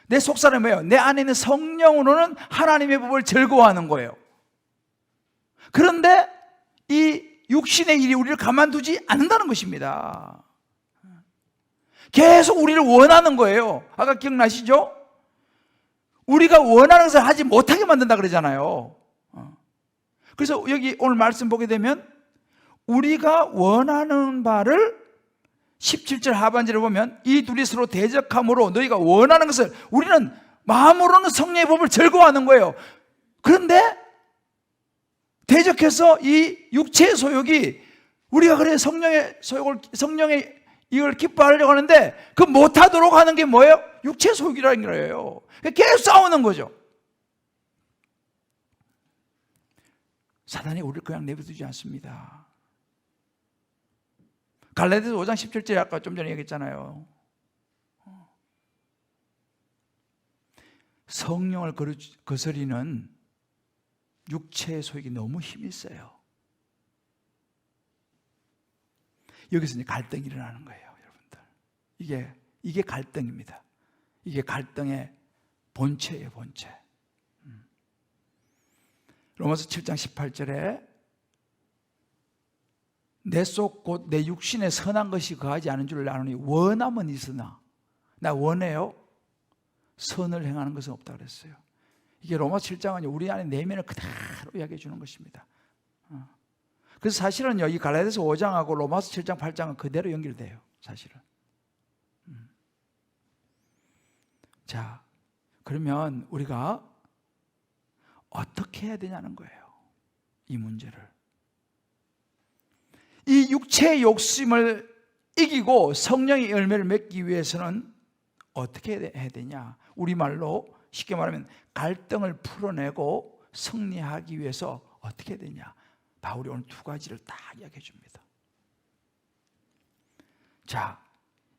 내 속사람이 뭐예요? 내 안에 있는 성령으로는 하나님의 법을 즐거워하는 거예요. 그런데 이 육신의 일이 우리를 가만두지 않는다는 것입니다. 계속 우리를 원하는 거예요. 아까 기억나시죠? 우리가 원하는 것을 하지 못하게 만든다 그러잖아요. 그래서 여기 오늘 말씀 보게 되면 우리가 원하는 바를 17절 하반절에 보면 이 둘이 서로 대적함으로 너희가 원하는 것을, 우리는 마음으로는 성령의 법을 즐거워하는 거예요. 그런데 대적해서 이 육체의 소욕이, 우리가 그래 성령의 소욕을, 성령의 이걸 기뻐하려고 하는데 그 못하도록 하는 게 뭐예요? 육체 소유라는 거예요. 계속 싸우는 거죠. 사단이 우리를 그냥 내버려두지 않습니다. 갈라디아서 5장 17절에 아까 좀 전에 얘기했잖아요. 성령을 거스리는 육체의 소욕이 너무 힘이 세요. 여기서 이제 갈등이 일어나는 거예요, 여러분들. 이게 갈등입니다. 이게 갈등의 본체예요, 본체. 로마서 7장 18절에 내 속 곧 내 육신에 선한 것이 거하지 않은 줄 아노니 원함은 있으나, 나 원해요. 선을 행하는 것은 없다 그랬어요. 이게 로마 7장은 우리 안에 내면을 그대로 이야기해 주는 것입니다. 그래서 사실은요, 이 갈라디아서 5장하고 로마서 7장 8장은 그대로 연결돼요, 사실은. 자, 그러면 우리가 어떻게 해야 되냐는 거예요, 이 문제를. 이 육체의 욕심을 이기고 성령의 열매를 맺기 위해서는 어떻게 해야 되냐? 우리말로 쉽게 말하면 갈등을 풀어내고 승리하기 위해서 어떻게 해야 되냐? 바울이 오늘 두 가지를 다 이야기해 줍니다. 자,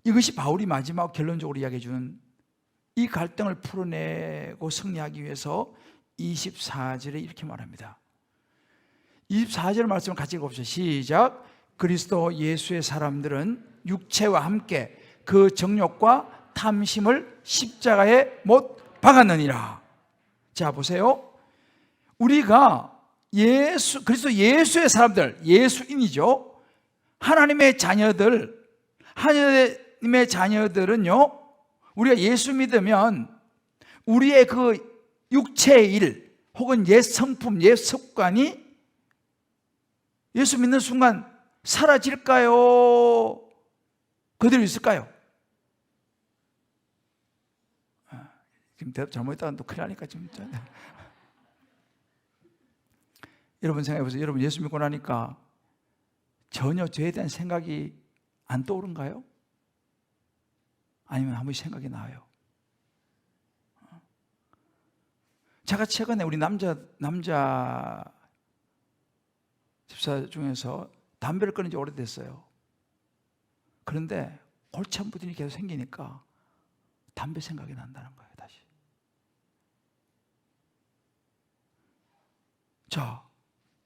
이것이 바울이 마지막 결론적으로 이야기해 주는 이 갈등을 풀어내고 승리하기 위해서 24절에 이렇게 말합니다. 24절 말씀을 같이 읽어보시죠. 시작. 그리스도 예수의 사람들은 육체와 함께 그 정욕과 탐심을 십자가에 못 박았느니라. 자, 보세요. 우리가 그리스도 예수의 사람들, 예수인이죠. 하나님의 자녀들은요, 우리가 예수 믿으면 우리의 그 육체의 일 혹은 옛 성품, 옛 습관이 예수 믿는 순간 사라질까요? 그대로 있을까요? 지금 대답 잘못했다가 또 큰일 나니까 지금. 여러분 생각해 보세요. 여러분 예수 믿고 나니까 전혀 죄에 대한 생각이 안 떠오른가요? 아니면 한 번씩 생각이 나요? 제가 최근에 우리 남자 집사 중에서 담배를 끊은 지 오래됐어요. 그런데 골치 아픈 일이 계속 생기니까 담배 생각이 난다는 거예요, 다시. 자,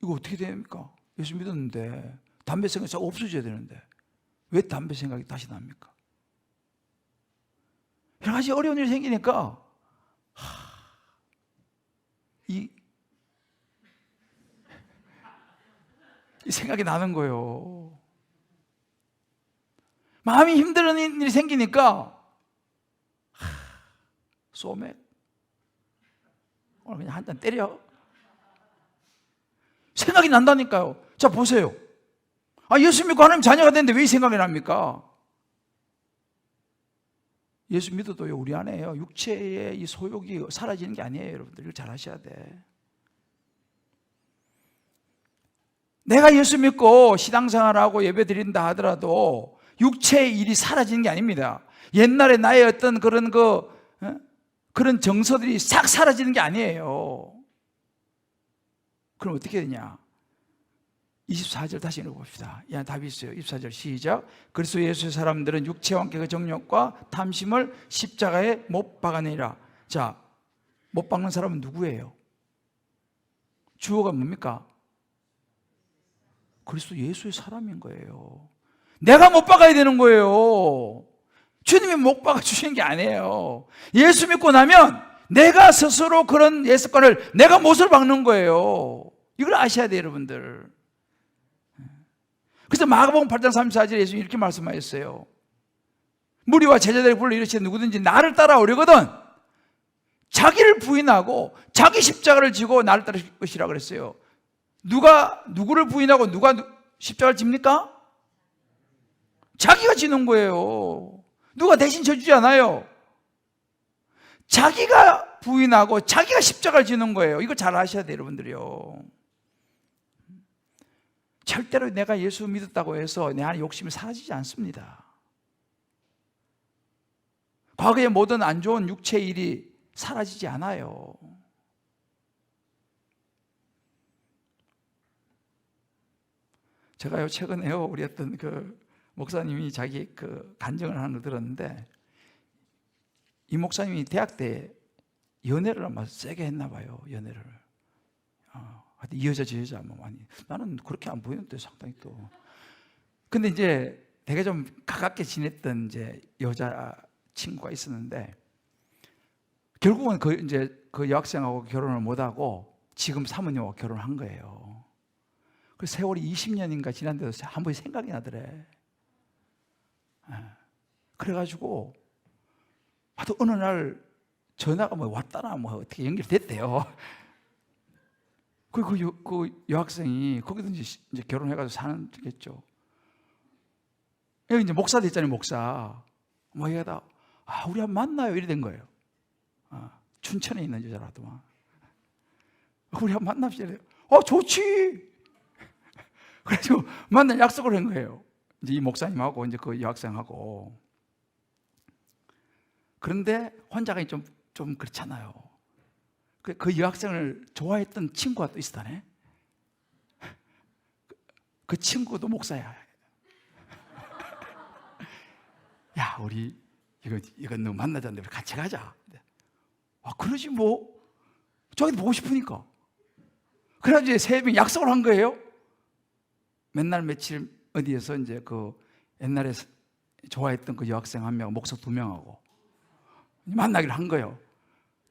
이거 어떻게 됩니까? 예수 믿었는데 담배 생각이 없어져야 되는데 왜 담배 생각이 다시 납니까? 여러 가지 어려운 일이 생기니까 이 생각이 나는 거예요. 마음이 힘든 일이 생기니까 소맥 오늘 그냥 한 잔 때려. 생각이 난다니까요. 자, 보세요. 예수 믿고 하나님 자녀가 됐는데 왜 이 생각이 납니까? 예수 믿어도요, 우리 안에요, 육체의 이 소욕이 사라지는 게 아니에요. 여러분들 이걸 잘 아셔야 돼. 내가 예수 믿고 신앙생활하고 예배 드린다 하더라도 육체의 일이 사라지는 게 아닙니다. 옛날에 나의 어떤 그런 정서들이 싹 사라지는 게 아니에요. 그럼 어떻게 되냐? 24절 다시 읽어봅시다. 답이 있어요. 24절 시작. 그리스도 예수의 사람들은 육체와 함께 그 정욕과 탐심을 십자가에 못 박아내니라. 자, 못 박는 사람은 누구예요? 주어가 뭡니까? 그리스도 예수의 사람인 거예요. 내가 못 박아야 되는 거예요. 주님이 못 박아주시는 게 아니에요. 예수 믿고 나면 내가 스스로 그런 예습관을 내가 못을 박는 거예요. 이걸 아셔야 돼요, 여러분들. 그래서 마가복음 8장 34절에 예수님이 이렇게 말씀하셨어요. 무리와 제자들이 불러 이르시되 누구든지 나를 따라오려거든 자기를 부인하고 자기 십자가를 지고 나를 따를 것이라 그랬어요. 누가 누구를 부인하고 누가 십자가를 집니까? 자기가 지는 거예요. 누가 대신 져주지 않아요. 자기가 부인하고 자기가 십자가를 지는 거예요. 이거 잘 아셔야 돼요, 여러분들이요. 절대로 내가 예수 믿었다고 해서 내 안에 욕심이 사라지지 않습니다. 과거의 모든 안 좋은 육체의 일이 사라지지 않아요. 제가요 최근에요 우리 어떤 그 목사님이 자기 그 간증을 하는 걸 들었는데, 이 목사님이 대학 때 연애를 아마 세게 했나 봐요. 연애를. 하여튼 이 여자 저 여자 뭐 많이, 나는 그렇게 안 보이는데 상당히 또. 근데 이제 되게 좀 가깝게 지냈던 이제 여자 친구가 있었는데, 결국은 그 여학생하고 결혼을 못하고 지금 사모님하고 결혼한 거예요. 그 세월이 20년인가 지난데도 한 번이 생각이 나더래. 그래가지고 하도 어느 날 전화가 뭐 왔다나 뭐 어떻게 연결됐대요. 그 여학생이 거기도 이제 결혼해가지고 사는겠죠. 여기 이제 목사 됐잖아요, 목사. 뭐 얘가 우리 한번 만나요 이래 된 거예요. 춘천에 있는 여자라더만. 우리 한번 만납시다. 좋지. 그래가지고 만날 약속을 한 거예요. 이제 이 목사님하고 이제 그 여학생하고. 그런데 혼자가 좀 그렇잖아요. 그 여학생을 좋아했던 친구가 또 있었다네. 그 친구도 목사야. 야, 우리 이거 너 만나자는데 우리 같이 가자. 그러지 뭐. 저기도 보고 싶으니까. 그래가지고 이제 세 명이 약속을 한 거예요. 맨날 며칠 어디에서 이제 그 옛날에 좋아했던 그 여학생 한 명, 목사 2명하고 만나기를 한 거예요.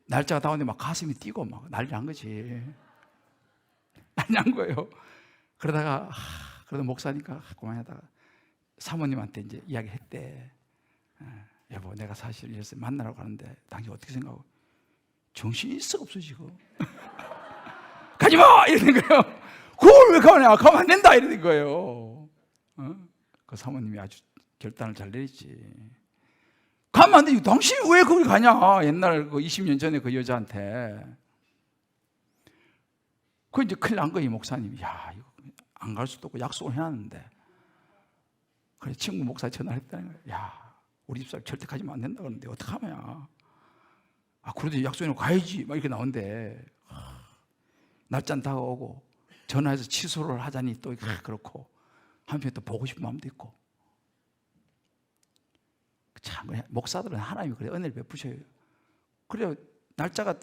날짜가 다 오는데 막 가슴이 뛰고 막 난리 난 거지. 난리 난 거예요. 그러다가 그래도 목사니까 그만하다가 사모님한테 이제 이야기를 했대. 여보, 내가 사실 이래서 만나라고 하는데 당신 어떻게 생각하고? 정신이 있어 없어 지금? 가지마! 이러는 거예요. 그걸 왜 가냐? 가면 안 된다! 이러는 거예요. 그 사모님이 아주 결단을 잘 내렸지. 가면 안 되지. 당신이 왜 거기 가냐? 옛날 그 20년 전에 그 여자한테. 그 이제 큰일 난 거예요, 목사님이. 야, 이거 안 갈 수도 없고 약속을 해놨는데. 그래, 친구 목사 전화를 했다는 거예요. 야, 우리 집사람 절대 가지면 안 된다 그러는데 어떡하냐? 그래도 약속해놓고 가야지. 막 이렇게 나오는데. 날짜는 다가오고 전화해서 취소를 하자니 또 그렇고, 한편에 또 보고 싶은 마음도 있고. 참, 목사들은 하나님이 그래 은혜를 베푸셔요. 그래요. 날짜가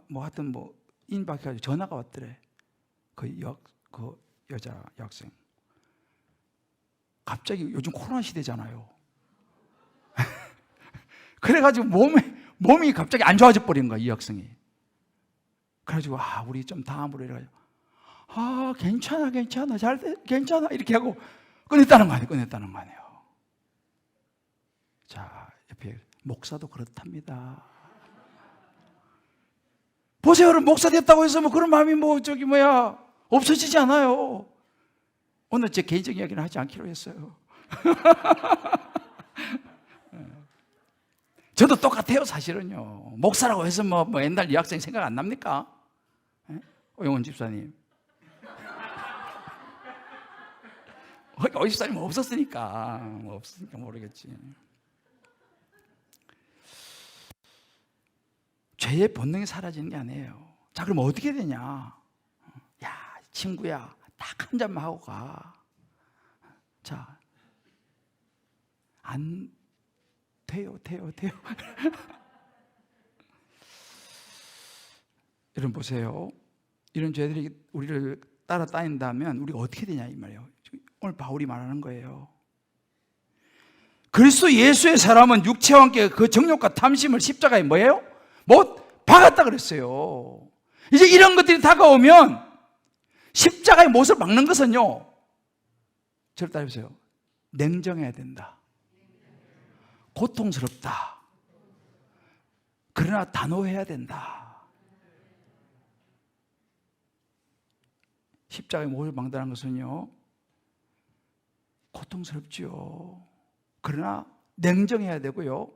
뭐 하여튼 뭐 인박해가지고 전화가 왔더래. 그 여자 여학생. 갑자기 요즘 코로나 시대잖아요. 그래가지고 몸이 갑자기 안 좋아져 버린 거야, 이 학생이. 그래가지고 우리 좀 다음으로 이래가지고 괜찮아 괜찮아 이렇게 하고 끝냈다는 거 아니에요. 자, 옆에 목사도 그렇답니다. 보세요, 여러분, 목사 됐다고 해서 뭐 그런 마음이 없어지지 않아요. 오늘 제 개인적인 이야기는 하지 않기로 했어요. 저도 똑같아요, 사실은요. 목사라고 해서 뭐 옛날 여학생 생각 안 납니까? 오영훈 집사님. 오 집사님 없었으니까 모르겠지. 죄의 본능이 사라지는 게 아니에요. 자, 그럼 어떻게 되냐? 야, 친구야, 딱 한 잔만 하고 가. 자, 안 돼요. 여러분 보세요. 이런 죄들이 우리를 따라다닌다면 우리가 어떻게 되냐 이 말이에요. 오늘 바울이 말하는 거예요. 그리스도 예수의 사람은 육체와 함께 그 정욕과 탐심을 십자가에 뭐예요? 못 박았다 그랬어요. 이제 이런 것들이 다가오면 십자가의 못을 막는 것은요, 저를 따라해보세요. 냉정해야 된다. 고통스럽다. 그러나 단호해야 된다. 십자가의 못을 막다는 것은요, 고통스럽죠. 그러나 냉정해야 되고요,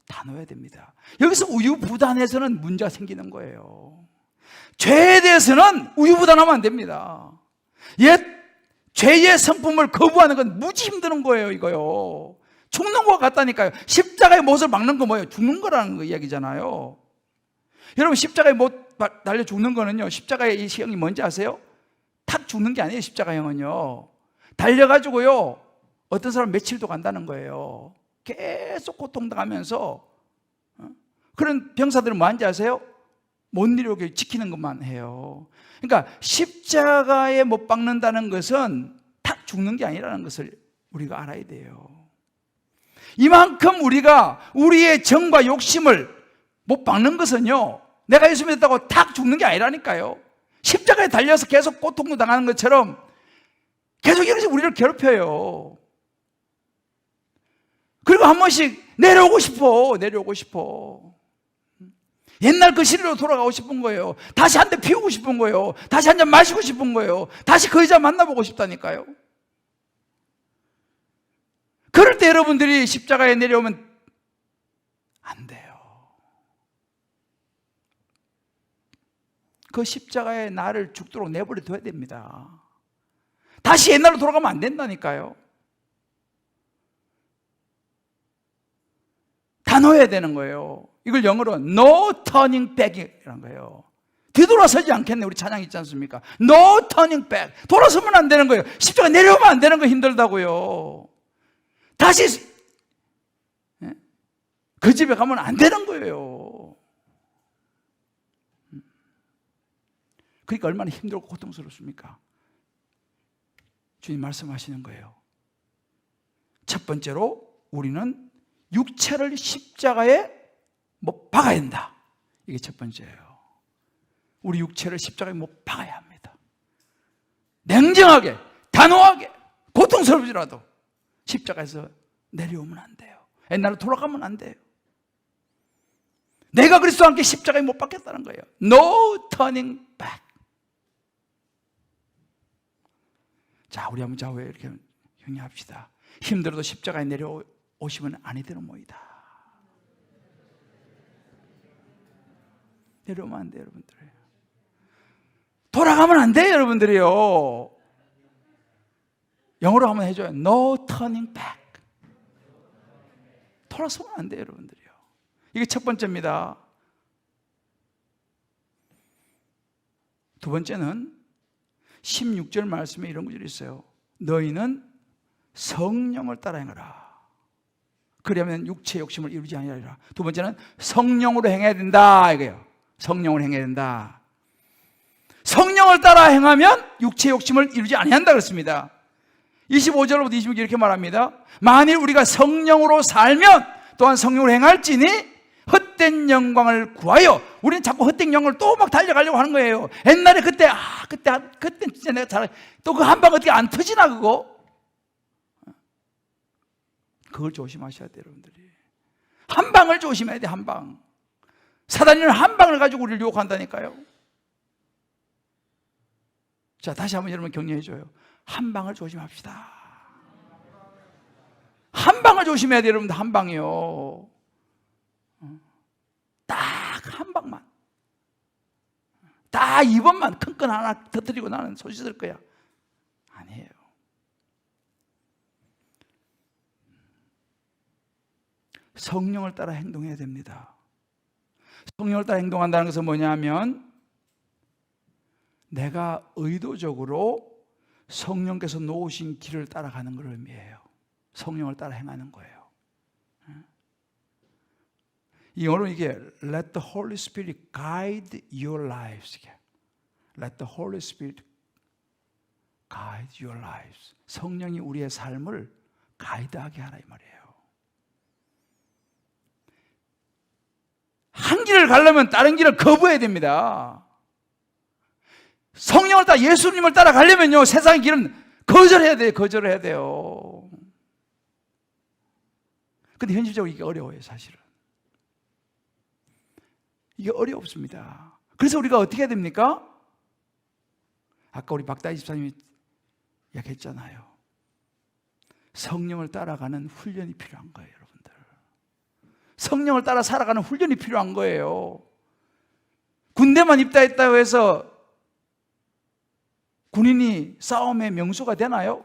단호해야 됩니다. 여기서 우유부단해서는 문제가 생기는 거예요. 죄에 대해서는 우유부단하면 안 됩니다. 옛 죄의 성품을 거부하는 건 무지 힘드는 거예요, 이거요. 죽는 것 같다니까요. 십자가의 못을 막는 거 뭐예요? 죽는 거라는 거 이야기잖아요. 여러분, 십자가에 못 달려 죽는 거는요, 십자가의 이 형이 뭔지 아세요? 탁 죽는 게 아니에요. 십자가형은요, 달려가지고요 어떤 사람 며칠도 간다는 거예요. 계속 고통당하면서. 그런 병사들은 뭐 하는지 아세요? 못 이루게 지키는 것만 해요. 그러니까 십자가에 못 박는다는 것은 탁 죽는 게 아니라는 것을 우리가 알아야 돼요. 이만큼 우리가 우리의 정과 욕심을 못 박는 것은요, 내가 예수 믿었다고 탁 죽는 게 아니라니까요. 십자가에 달려서 계속 고통도 당하는 것처럼 계속 이렇게 우리를 괴롭혀요. 그리고 한 번씩 내려오고 싶어. 옛날 그 시리로 돌아가고 싶은 거예요. 다시 한 대 피우고 싶은 거예요. 다시 한 잔 마시고 싶은 거예요. 다시 그 여자 만나보고 싶다니까요. 그럴 때 여러분들이 십자가에 내려오면 안 돼요. 그 십자가에 나를 죽도록 내버려 둬야 됩니다. 다시 옛날로 돌아가면 안 된다니까요. 다 놓아야 되는 거예요. 이걸 영어로 No turning back이라는 거예요. 뒤돌아서지 않겠네. 우리 찬양 있지 않습니까? No turning back. 돌아서면 안 되는 거예요. 십자가 내려오면 안 되는 거, 힘들다고요. 다시 그 집에 가면 안 되는 거예요. 그러니까 얼마나 힘들고 고통스럽습니까? 주님 말씀하시는 거예요. 첫 번째로 우리는 육체를 십자가에 못 박아야 된다. 이게 첫 번째예요. 우리 육체를 십자가에 못 박아야 합니다. 냉정하게, 단호하게, 고통스럽지라도 십자가에서 내려오면 안 돼요. 옛날로 돌아가면 안 돼요. 내가 그리스도와 함께 십자가에 못 박겠다는 거예요. No turning back. 자, 우리 한번 좌우에 이렇게 형용합시다. 힘들어도 십자가에 내려오시면 아니 되는 모이다. 내려오면 안 돼요, 여러분들. 돌아가면 안 돼요, 여러분들이요. 영어로 한번 해줘요. No turning back. 돌아서면 안 돼요, 여러분들이요. 이게 첫 번째입니다. 두 번째는 16절 말씀에 이런 구절이 있어요. 너희는 성령을 따라 행하라. 그러면 육체의 욕심을 이루지 아니하리라. 두 번째는 성령으로 행해야 된다, 이거예요. 성령을 행해야 된다. 성령을 따라 행하면 육체의 욕심을 이루지 아니한다 그랬습니다. 25절부터 26절 이렇게 말합니다. 만일 우리가 성령으로 살면 또한 성령으로 행할지니 헛된 영광을 구하여. 우리는 자꾸 헛된 영광을 또 막 달려가려고 하는 거예요. 옛날에 그때 진짜 내가 잘, 또 그 한 방 어떻게 안 터지나 그거? 그걸 조심하셔야 돼요, 여러분들이. 한 방을 조심해야 돼, 한 방. 사단이는 한 방을 가지고 우리를 유혹한다니까요. 자, 다시 한번 여러분 격려해줘요. 한 방을 조심합시다. 한 방을 조심해야 돼요, 여러분들. 한 방이요. 딱 한 방만. 딱 이번만 큰건 하나 터뜨리고 나는 손 씻을 거야. 아니에요. 성령을 따라 행동해야 됩니다. 성령을 따라 행동한다는 것은 뭐냐면 내가 의도적으로 성령께서 놓으신 길을 따라가는 걸 의미해요. 성령을 따라 행하는 거예요. 이 영어로 이게 Let the Holy Spirit guide your lives. Let the Holy Spirit guide your lives. 성령이 우리의 삶을 가이드하게 하라 이 말이에요. 한 길을 가려면 다른 길을 거부해야 됩니다. 성령을 따라 예수님을 따라가려면요 세상의 길은 거절해야 돼요. 거절을 해야 돼요. 근데 현실적으로 이게 어려워요, 사실은. 이게 어렵습니다. 그래서 우리가 어떻게 해야 됩니까? 아까 우리 박다희 집사님이 이야기했잖아요. 성령을 따라가는 훈련이 필요한 거예요, 여러분들. 성령을 따라 살아가는 훈련이 필요한 거예요. 군대만 입다했다고 해서 군인이 싸움의 명수가 되나요?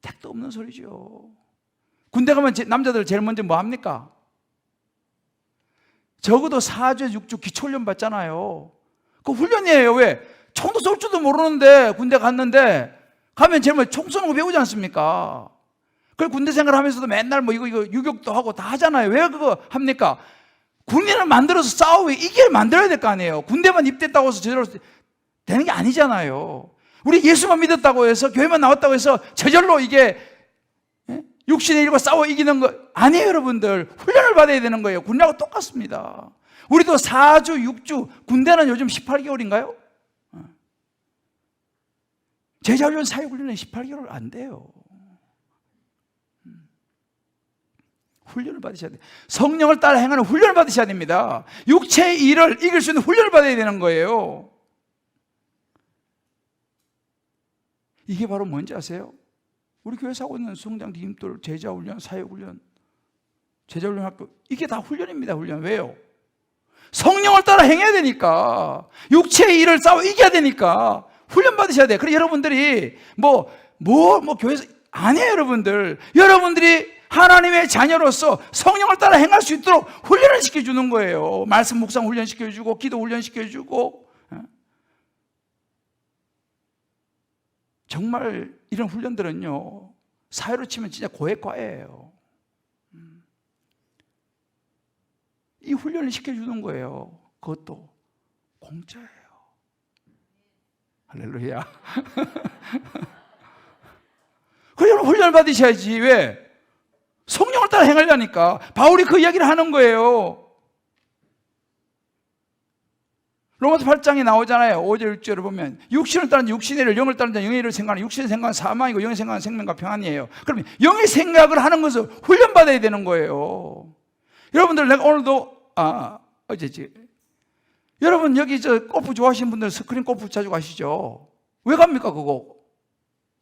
택도 없는 소리죠. 군대 가면 남자들 제일 먼저 뭐 합니까? 적어도 4주, 6주 기초훈련 받잖아요. 그 훈련이에요. 왜? 총도 쏠 줄도 모르는데 군대 갔는데 가면 제일 먼저 총 쏘는 거 배우지 않습니까? 그걸 군대 생활하면서도 맨날 뭐 이거 유격도 하고 다 하잖아요. 왜 그거 합니까? 군인을 만들어서 싸우고 이게 만들어야 될 거 아니에요. 군대만 입대했다고 해서 제대로 되는 게 아니잖아요. 우리 예수만 믿었다고 해서 교회만 나왔다고 해서 저절로 이게 육신의 일과 싸워 이기는 거 아니에요. 여러분들 훈련을 받아야 되는 거예요. 군대하고 똑같습니다. 우리도 4주, 6주, 군대는 요즘 18개월인가요? 제자훈련, 사역훈련은 18개월 안 돼요. 훈련을 받으셔야 돼요. 성령을 따라 행하는 훈련을 받으셔야 됩니다. 육체의 일을 이길 수 있는 훈련을 받아야 되는 거예요. 이게 바로 뭔지 아세요? 우리 교회에서 하고 있는 성장 디딤돌, 제자훈련, 사역훈련, 제자훈련 학교, 이게 다 훈련입니다. 훈련. 왜요? 성령을 따라 행해야 되니까, 육체의 일을 싸워 이겨야 되니까 훈련 받으셔야 돼요. 그래서 여러분들이 교회에서 아니에요. 여러분들이 하나님의 자녀로서 성령을 따라 행할 수 있도록 훈련을 시켜주는 거예요. 말씀 묵상 훈련 시켜주고, 기도 훈련 시켜주고. 정말 이런 훈련들은요, 사회로 치면 진짜 고액과예요. 이 훈련을 시켜주는 거예요. 그것도 공짜예요. 할렐루야. 그러면 훈련을 받으셔야지. 왜? 성령을 따라 행하려니까. 바울이 그 이야기를 하는 거예요. 로마서 8장에 나오잖아요. 5절 6절을 보면 육신을 따르는 육신의 일을, 영을 따르는 영의 일을 생각하는, 육신의 생각은 사망이고 영의 생각은 생명과 평안이에요. 그러면 영의 생각을 하는 것을 훈련받아야 되는 거예요. 여러분들, 내가 오늘도 어제지, 여러분 여기 골프 좋아하시는 분들 스크린 골프 자주 가시죠? 왜 갑니까? 그거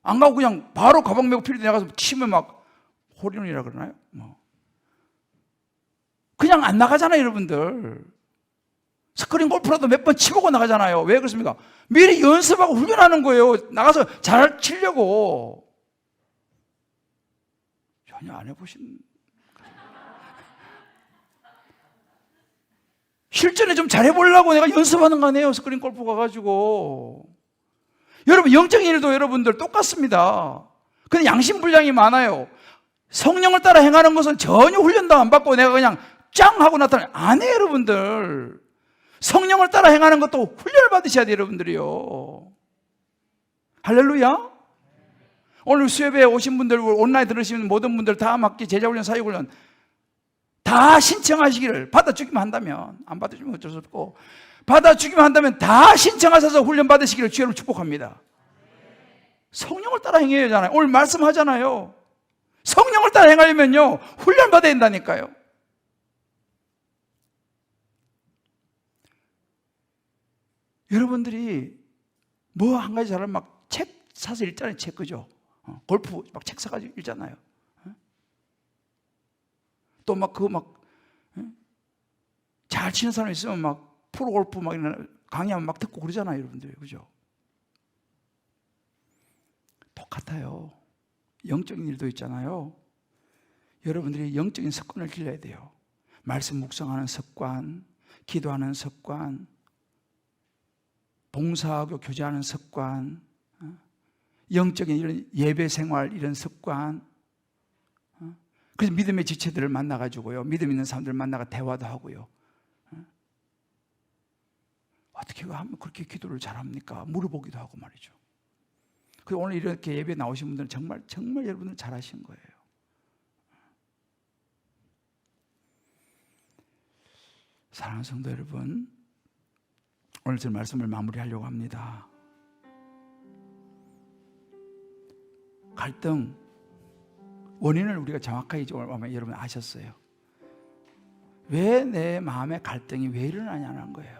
안 가고 그냥 바로 가방 메고 필드에 나가서 치면 막 홀인원이라 그러나요? 그냥 안 나가잖아요. 여러분들 스크린 골프라도 몇 번 치고 나가잖아요. 왜 그렇습니까? 미리 연습하고 훈련하는 거예요. 나가서 잘 치려고. 전혀 안 해보신, 실전에 좀 잘해보려고 내가 연습하는 거 아니에요. 스크린 골프 가가지고. 여러분 영적인 일도 여러분들 똑같습니다. 근데 양심불량이 많아요. 성령을 따라 행하는 것은 전혀 훈련도 안 받고 내가 그냥 짱 하고 나타나요. 안 해요. 여러분들 성령을 따라 행하는 것도 훈련을 받으셔야 돼요. 여러분들이요. 할렐루야. 오늘 수협에 오신 분들, 온라인 들으시는 모든 분들 다 함께 제자훈련, 사역훈련 다 신청하시기를, 받아주기만 한다면, 안 받아주면 어쩔 수 없고, 받아주기만 한다면 다 신청하셔서 훈련 받으시기를 주여로 축복합니다. 성령을 따라 행해야 하잖아요. 오늘 말씀하잖아요. 성령을 따라 행하려면요 훈련 받아야 된다니까요. 여러분들이 뭐 한 가지 잘하면 막 책 사서 읽잖아요. 책, 그죠? 골프 막 책 사가지고 읽잖아요. 또 막 잘 치는 사람 있으면 막 프로골프 막 강의하면 막 듣고 그러잖아요. 여러분들, 그죠? 똑같아요. 영적인 일도 있잖아요. 여러분들이 영적인 습관을 길러야 돼요. 말씀 묵상하는 습관, 기도하는 습관, 봉사하고 교제하는 습관, 영적인 이런 예배 생활, 이런 습관. 그래서 믿음의 지체들을 만나가지고요, 믿음 있는 사람들을 만나가 대화도 하고요. 어떻게 하면 그렇게 기도를 잘합니까? 물어보기도 하고 말이죠. 그래서 오늘 이렇게 예배 나오신 분들은 정말 여러분들 잘하신 거예요. 사랑하는 성도 여러분, 오늘 제 말씀을 마무리하려고 합니다. 갈등 원인을 우리가 정확하게 여러분 아셨어요. 왜 내 마음에 갈등이 왜 일어나냐는 거예요.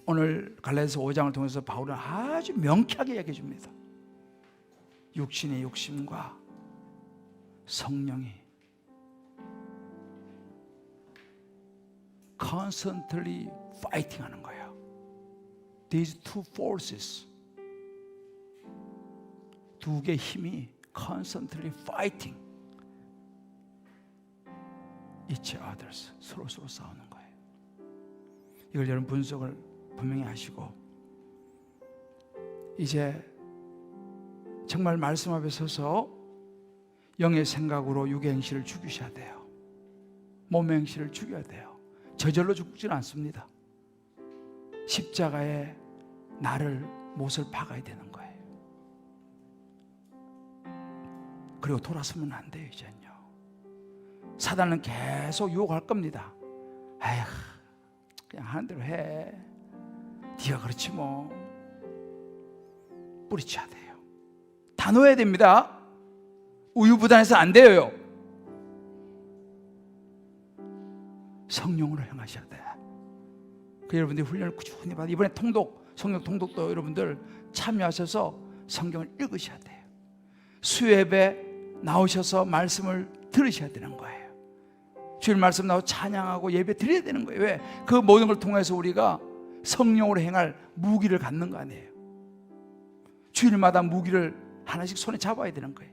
오늘 갈라디아서 5장을 통해서 바울은 아주 명쾌하게 얘기해 줍니다. 육신의 욕심과 성령이 constantly fighting 하는 거예요. These two forces, 두 개의 힘이 constantly fighting each others. 서로 싸우는 거예요. 이걸 여러분 분석을 분명히 하시고 이제 정말 말씀 앞에 서서 영의 생각으로 육의 행실을 죽이셔야 돼요. 몸의 행실을 죽여야 돼요. 저절로 죽지는 않습니다. 십자가에 나를 못을 박아야 되는 거예요. 그리고 돌아서면 안 돼요. 이제는요. 사단은 계속 유혹할 겁니다. 아휴, 그냥 하는 대로 해. 네가 그렇지 뭐. 뿌리쳐야 돼요. 다 놓아야 됩니다. 우유부단해서 안 돼요. 성령으로 행하셔야 돼. 그 여러분들이 훈련을 꾸준히 받아. 이번에 성령 통독도 여러분들 참여하셔서 성경을 읽으셔야 돼요. 수요예배 나오셔서 말씀을 들으셔야 되는 거예요. 주일 말씀 나오고 찬양하고 예배 드려야 되는 거예요. 왜? 그 모든 걸 통해서 우리가 성령으로 행할 무기를 갖는 거 아니에요. 주일마다 무기를 하나씩 손에 잡아야 되는 거예요.